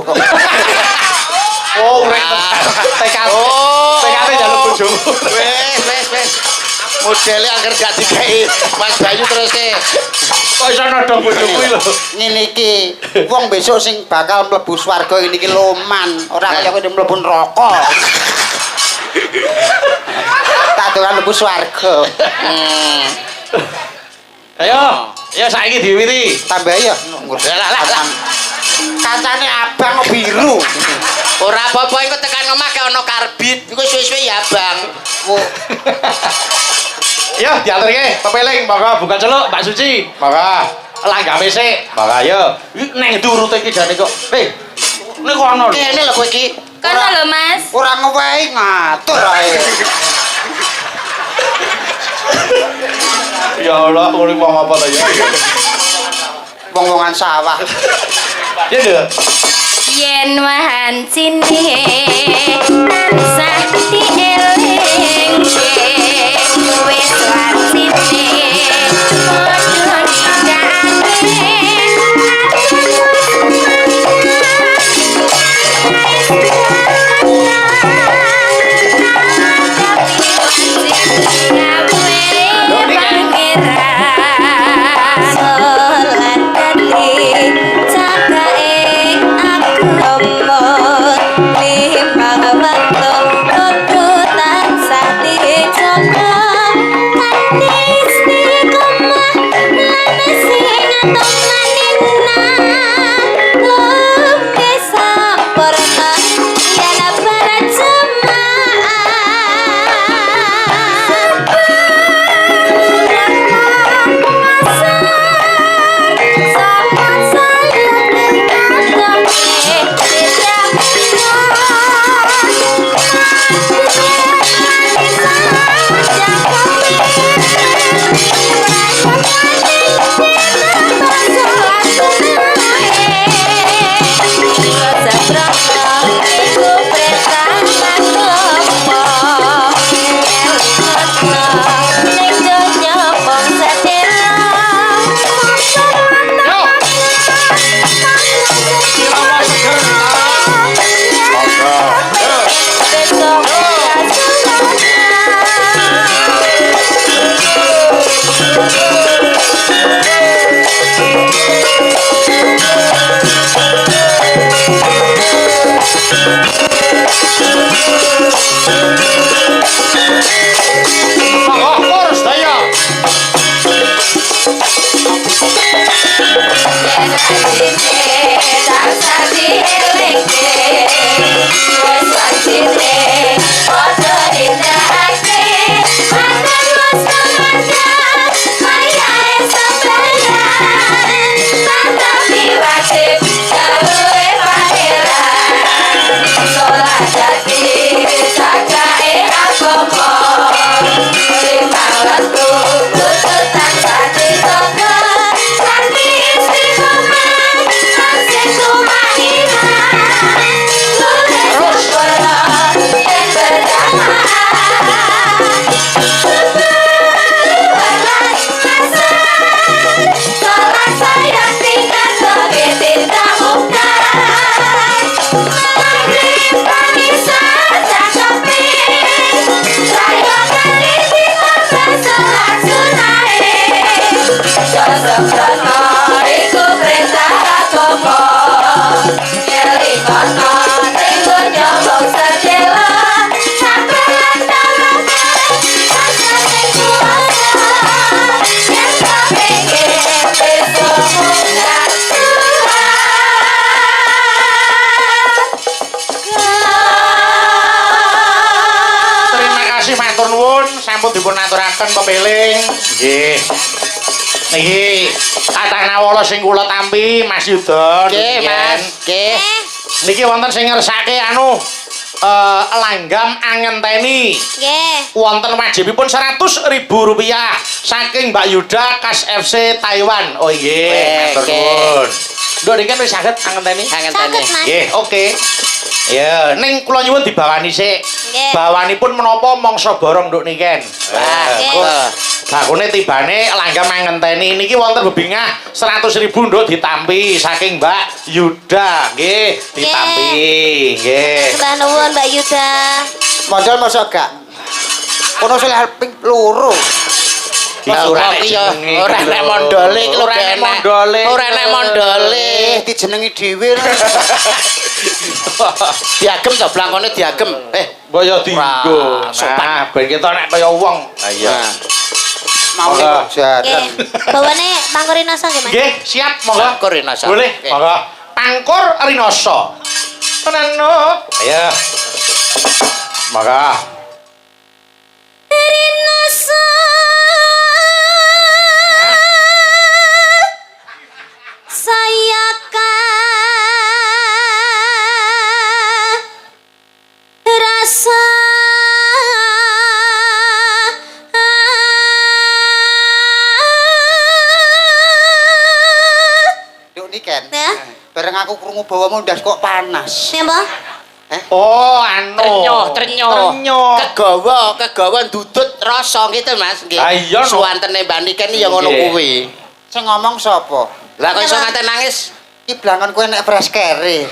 Oh, rek. TKT. TKT njaluk bojomu. Wes. Modele agar gak dikai Mas Bayu terus e. Kok iso nodong bojomu kuwi lho. Ngene iki, wong besok sing bakal mlebu swarga ini iki loman, ora kaya kowe mlebu neraka. Tak dolan mlebu swarga. Ayo saiki diwiwiti. Tambah ya. Lah. Kancane abang biru. Ora apa-apa engko tekan omah ke ono karbit. Engko suwe-suwe ya, Bang. Ya, diaturke pepeling, monggo buka celuk Mbak Suci. Monggo. Langgame sik. Monggo ayo. Neng durute iki jane kok. Niku ono lho. Kene lho kowe iki. Kono lho Mas. Ora ngewehi ngatur ae. Ya Allah, ngene wong apa ta ya? Wong-wongan sawah. Ya lho. Yen wahancine tansah dielingke wis wancine padha nindakake Bye. ampun dipun aturaken pepiling. Nggih. Niki Katang Nawala sing kula tampi Mas Yudon. Nggih, Mas. Nggih. Niki wonten sing ngersake langgam angenteni. Nggih. Wonten wajibipun Rp100.000 saking Mbak Yuda Kas FC Taiwan. Oh nggih, matur nuwun. Nduk niki wis saged angenteni? Angenteni. Saged, Mas. Nggih, oke. Ya, ning kula nyuwun dibawani sik. Nggih. Bawanipun menapa mangsa borong nduk niken. Nggih. Bakune tibane langgam angenteni niki wonten bebingah 100.000 nduk ditampi saking Mbak Yuda. Nggih, ditampi. Nggih. Sembah nuwun Mbak Yuda. Modal masa gak. Kono seleh ping loro. Ora iki ya ora nek mondole iki lho enek. Ora nek mondole. Dijenengi dhewe. Diagem to blangkone diagem. Boyo dienggo. Sopan. Nah, ben kita nek kaya wong. Lah iya. Mau jar. Nggih. Bawane Pangkur Rinoso nggih, Mas. Nggih, siap monggo. Pangkur Rinoso. Boleh, Nggih. monggo. Pangkur Rinoso. Tenano. Ayo. Monggo. Rinoso. Saya rasa Yuk niken. ya, Bareng aku krungu bawamu ndas kok panas. napa? Oh, Trenyo. Kegawa ndudut rasa gitu, Mas. Nggih. Ah, iya, no. Suwantene Mbak Niken ya ngono Nggih. kuwi. Sing ngomong sapa? Lah kok iso Napa? nganti nangis? Iki blangon kowe nek fresh carry.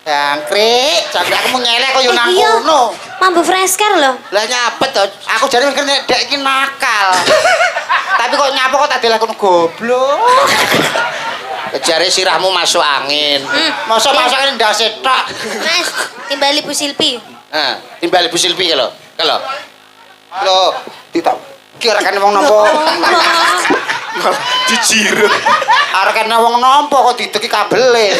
Jangkrik, aku mau nyelek kok yo nang Iya. kono. Mambu fresker lho. Lah nyapet to. Aku jare mikir nek dek iki nakal. Tapi kok nyapa kok tak deleh kono goblok. Jare sirahmu masuk angin. Masa masakane ndase tok. Mas, timbali Bu Silpi. Timbal Ibu Silvi kalau. Lho, ditak kira kan wong nampa. Dijirut. Arekane wong nampa kok dideki kabele.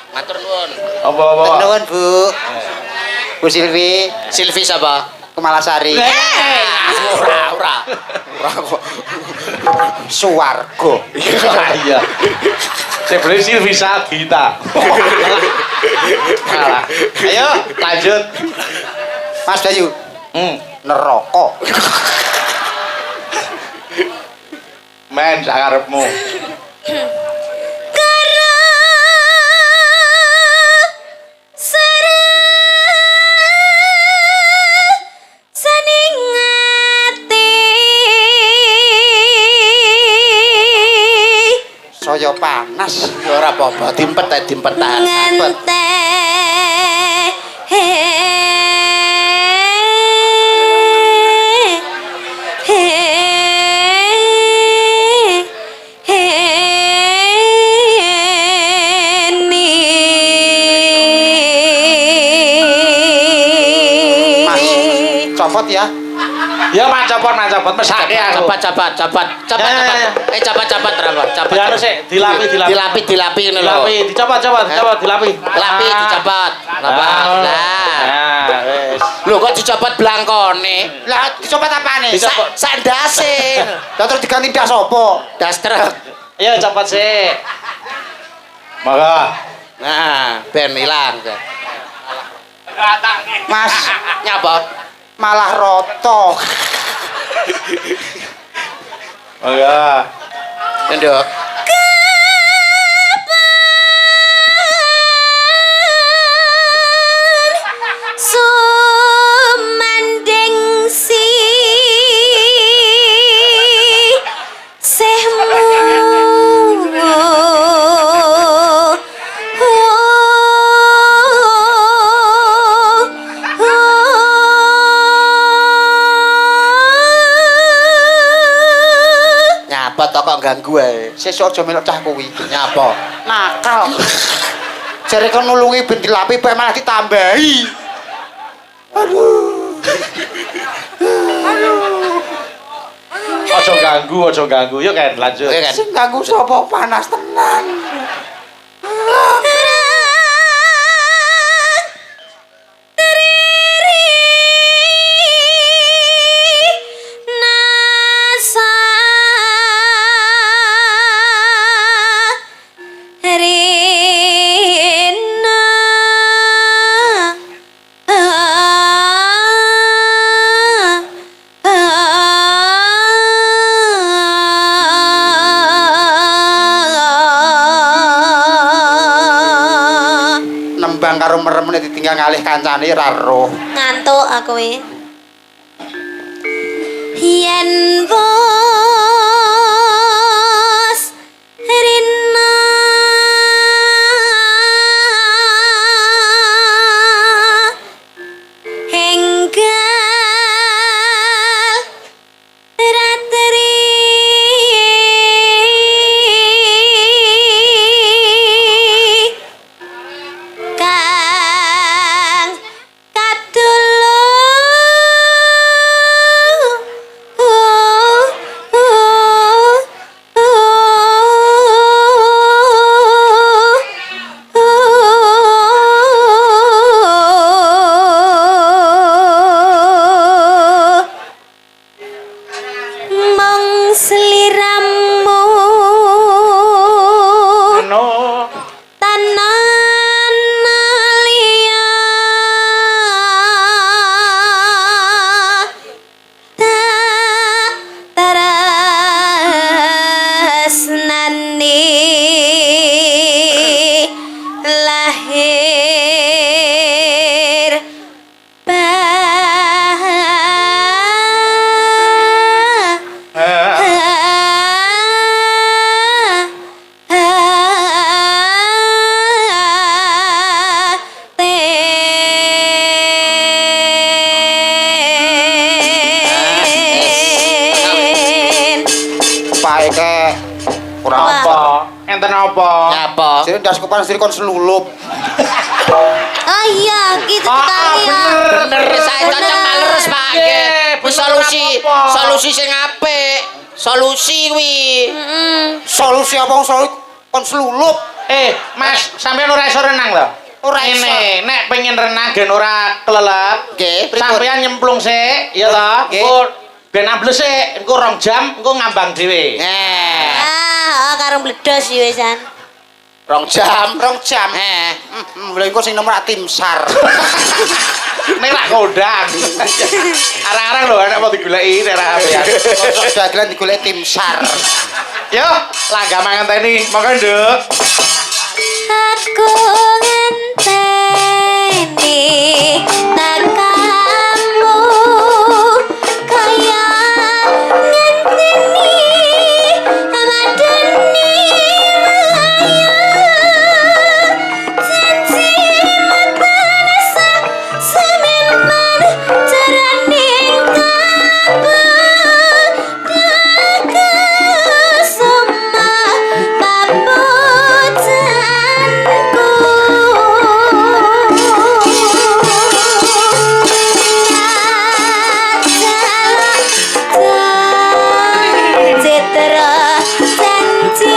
Matur nuwun. Apa-apa. Nuwun, Bu. Bu Silvi, Silvi sapa? Kemalasari. Ora kok. Suwarga. Iya. Saya beli Silvi Sabita. Kalah. Ayo, lanjut. Mas Bayu, neraka. Men sakarepmu. Saya panas. Ya ora apa-apa, dimpet tahan. Mas, copot ya. Ya macapot mesake aku. Cepat. Ya. Cepat berapa? Ya anu sik, dilapi. Dilapi ngono lho. Dilapi, dicopot, dilapi. Lapi dicopot. Napa? Lah. Nah, wis. Lho kok dicopot blangkone? Lah, dicopot apane? Dicopot. Sak ndase. Lah terus diganti das apa? Das truk. Ayo copot sik. Monggo. Nah, ben ilang. Mas, Nyapa? malah roto. Monggo. Nduk. Sumanding si Nyapa to kok ganggu ae. Sesuk aja melok cah kuwi. Nyapa? Nakal. Jare kon nulungi ben dilapi bae malah ditambahi. Aja ganggu. Yuk kan lanjut. Oke kan. Sing ganggu sapa panas tenan. Brambang karo meremene ditinggal ngalih kancane ra roh. Ngantuk aku yen bos rina enggal ratri kang mong seliramu Anu tanan alia tak terasnani lahir Paeke ora Wah. apa. enten apa Nyapa? Sing ndas kepan sing kon selulup. oh iya gitu sekali ya Bener saya cocok males Pak. Nggih, Wis bener apa? solusi sing apik. Solusi kuwi. Solusi apa wong kon selulup? Mas sampean ora iso renang lho Ora iso. Ini, nek pengen renang gen ora kelelep Nggih. sampean nyemplung sik ya toh Nggih. engko ben ambles sik engko 2 jam engko ngambang dhewe Nah, karo bledos ya wisan 2 jam. 2 jam. Lha iku sing nomor tim SAR. nek lak kondang arang-arang lho enak mau digoleki nek ra sampean Konsok dagelan digolek tim SAR. yo langga mangenteni monggo nduk aku ngenteni takamu kaya ngenteni amadani janji matanasa sememan jaraning kabeh daga soma papujanku citra janji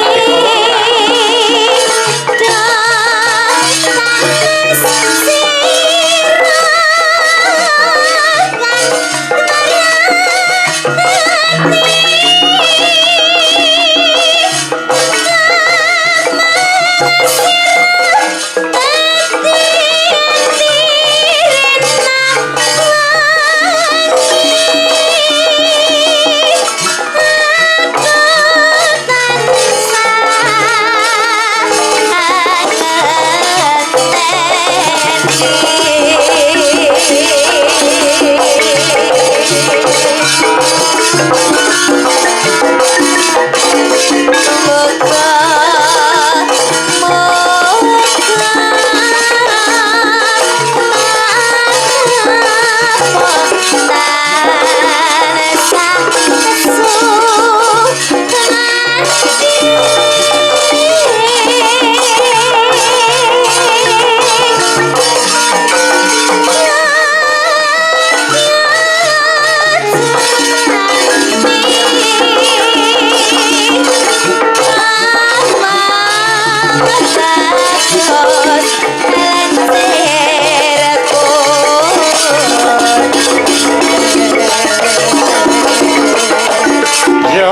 yo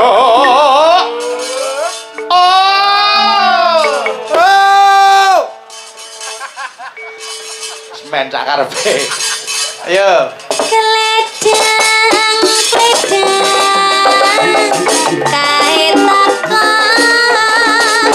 men cak karepe ayo Keledang pedang kait takon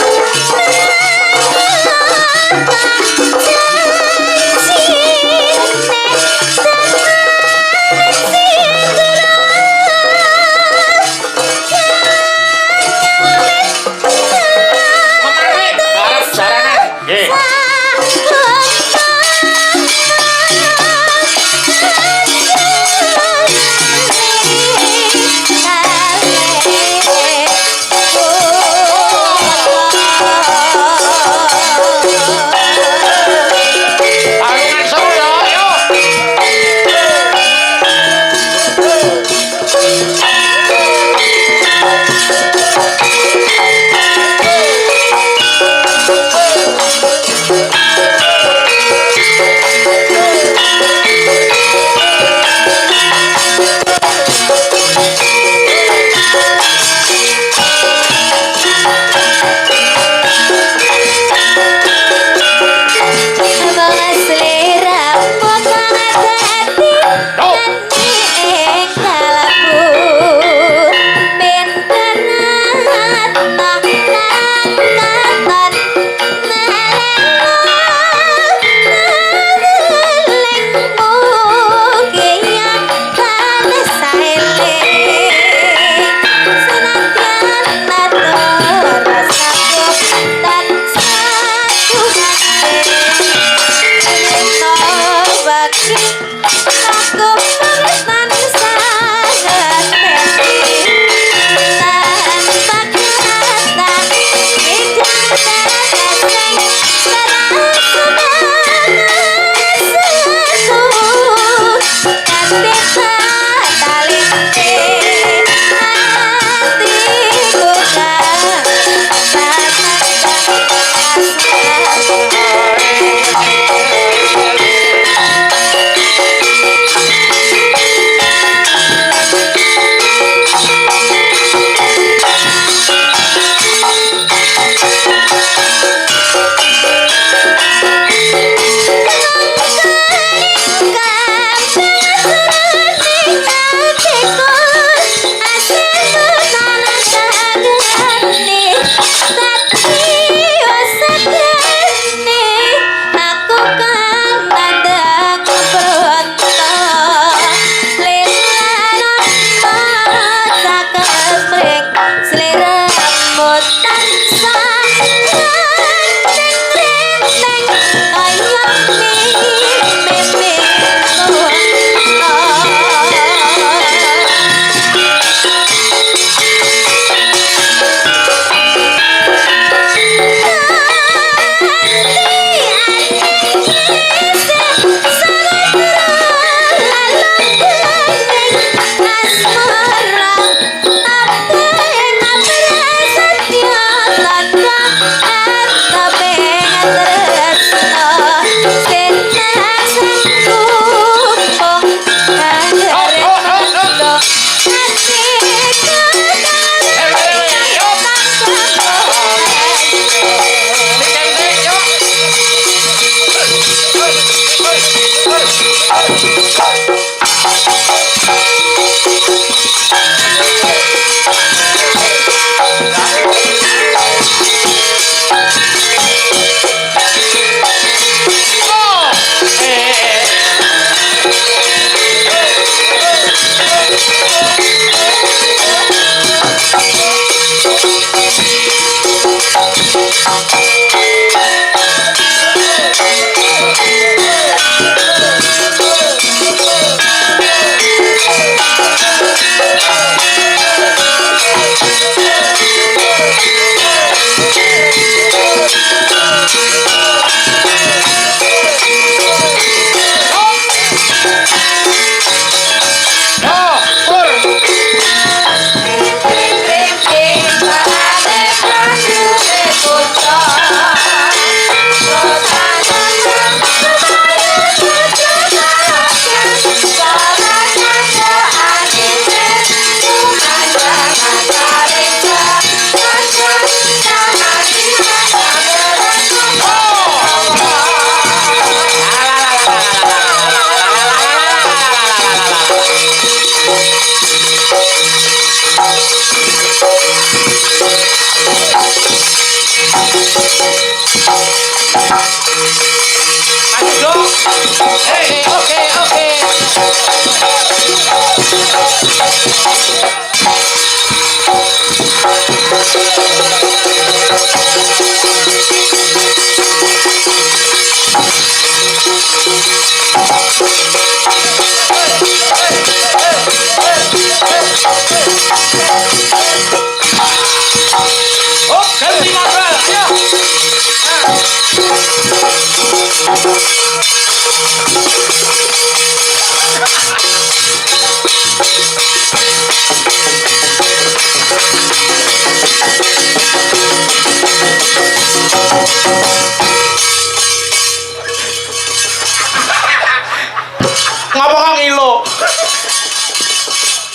Ngapa kang ilo?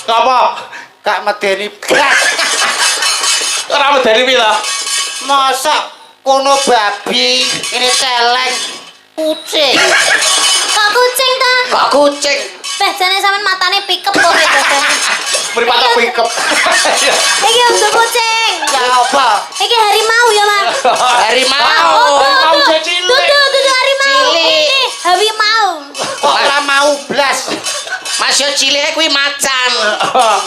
Ngapa? Kak medeni blas. Ora medeni pi ta? Masa kono babi, ini celeng kucing. Kok kucing ta? Kok kucing? Beh, jane sampean matane pikep kok gitu. Mripate pikep. Iki untuk kucing. Ya apa? Iki harimau ya, Mas. Harimau. Harimau cilik. Dudu harimau. Cilik. Ini harimau. Kok ora mau blas? Mas yo cilike kuwi macan.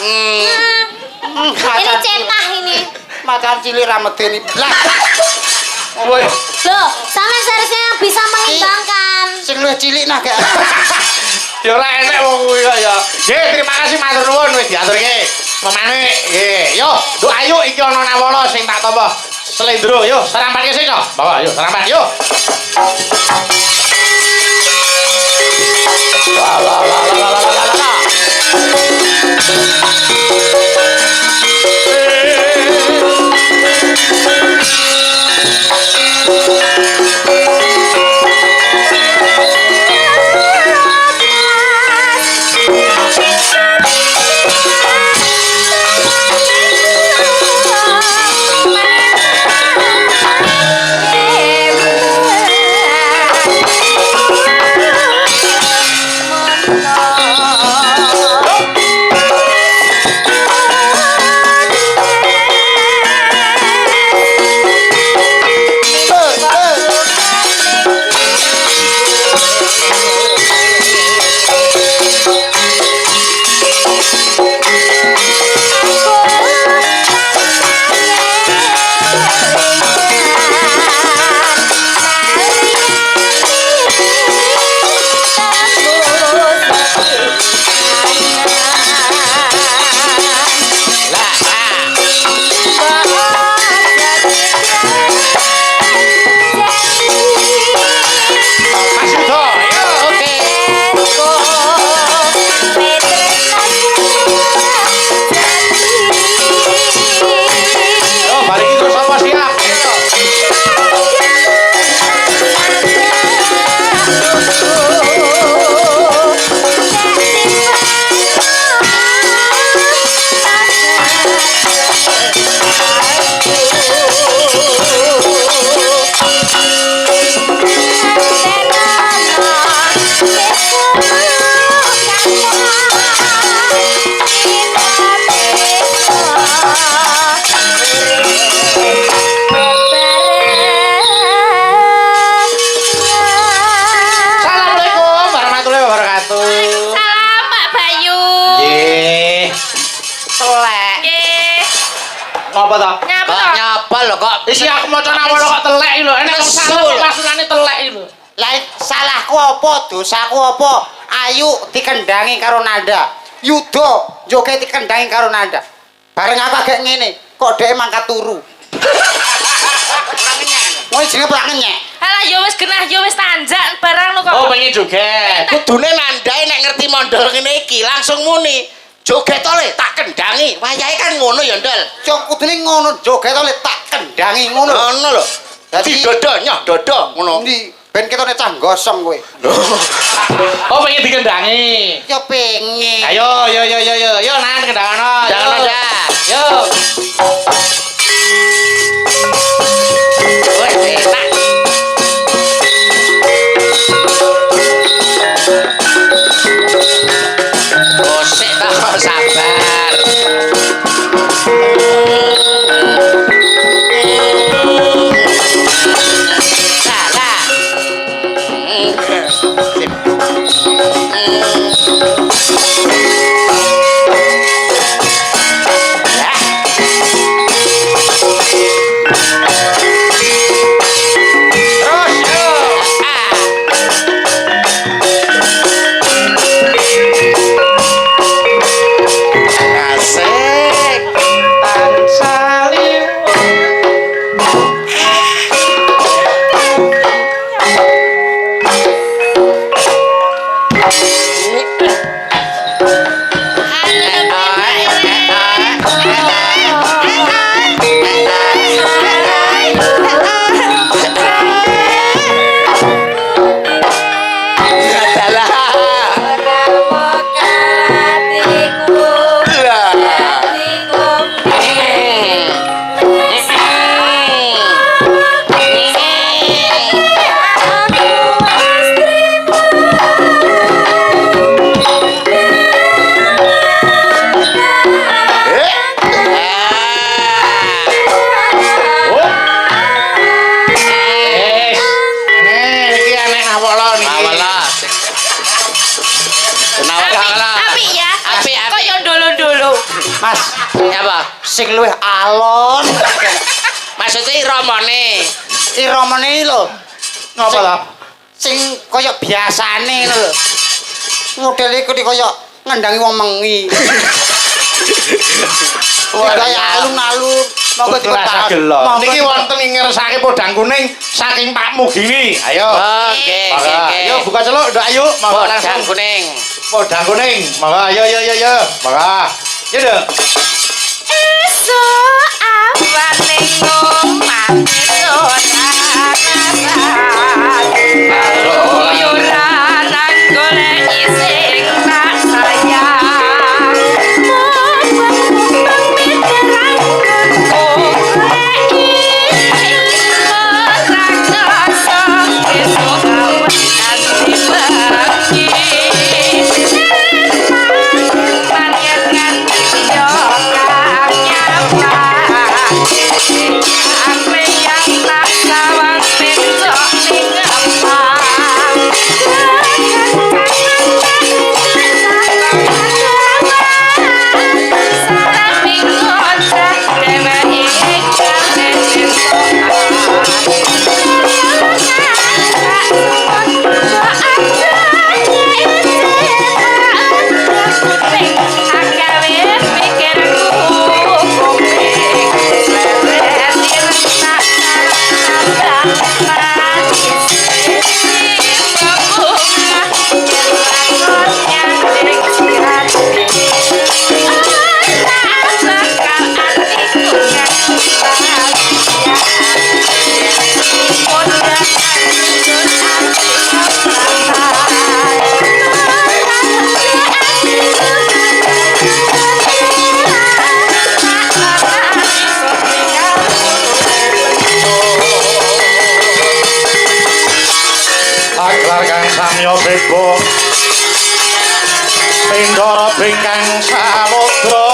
Ini cetah ini. Macan cilik ra medeni blas. Woi. Loh, sampean seharusnya yang bisa mengimbangkan. Sing luwih cilik nah gak. Ya ora enek wong kuwi kok ya. Nggih, terima kasih matur nuwun wis diaturke. Memane, nggih. Yo, nduk ayo iki ana nawala sing tak tampa. Slendro, yo, sarampake sik, Cok. Bawa, yo, sarampan, yo. La la la la la la la la. Ngapa ta? Nyapa lho kok. Isi aku maca nawara kok telek lho. Enek wong salah kok maksudane telek lho. Lah salahku apa? Dosaku apa? Ayu dikendangi karo Nanda. Yuda joget dikendangi karo Nanda. Bareng aku agak ngene, kok dhek mangkat turu. Ora kenyek. Wong jenenge ora kenyek. Alah ya wis genah ya wis tanjak barang lo kok. Oh pengen joget. Kudune Nandae nek ngerti mondol ngene iki langsung muni. Joget ole tak kendangi. Wayahe kan ngono ya, Ndol. Cok kudune ngono joget oleh tak kendangi ngono. Ngono lho. Dadi dodo nyoh dodo ngono. Ndi ben ketone cah gosong kowe. Oh pengen dikendangi. Ya pengen. Ayo yo nan kendangano. Jangan dah. Yo. Wes enak. Oh, sik ta sabar. Mas, apa? sing luwih alon. Maksudnya iromone. Iromone lho. Ngapa ta? Sing kaya biasane lho. Modele iki kaya ngendangi wong mengi. Kaya alun-alun. Monggo rasa gelo. Niki wonten ing ngersake podang kuning saking Pak Mugini. Ayo. Oke. Ayo buka celuk, Nduk Ayu. Monggo langsung Podang kuning. podang kuning. Monggo ayo. Monggo. Ya, Nduk. Esuk awane ngomah esuk Samya bebo Pindara bingkang samudra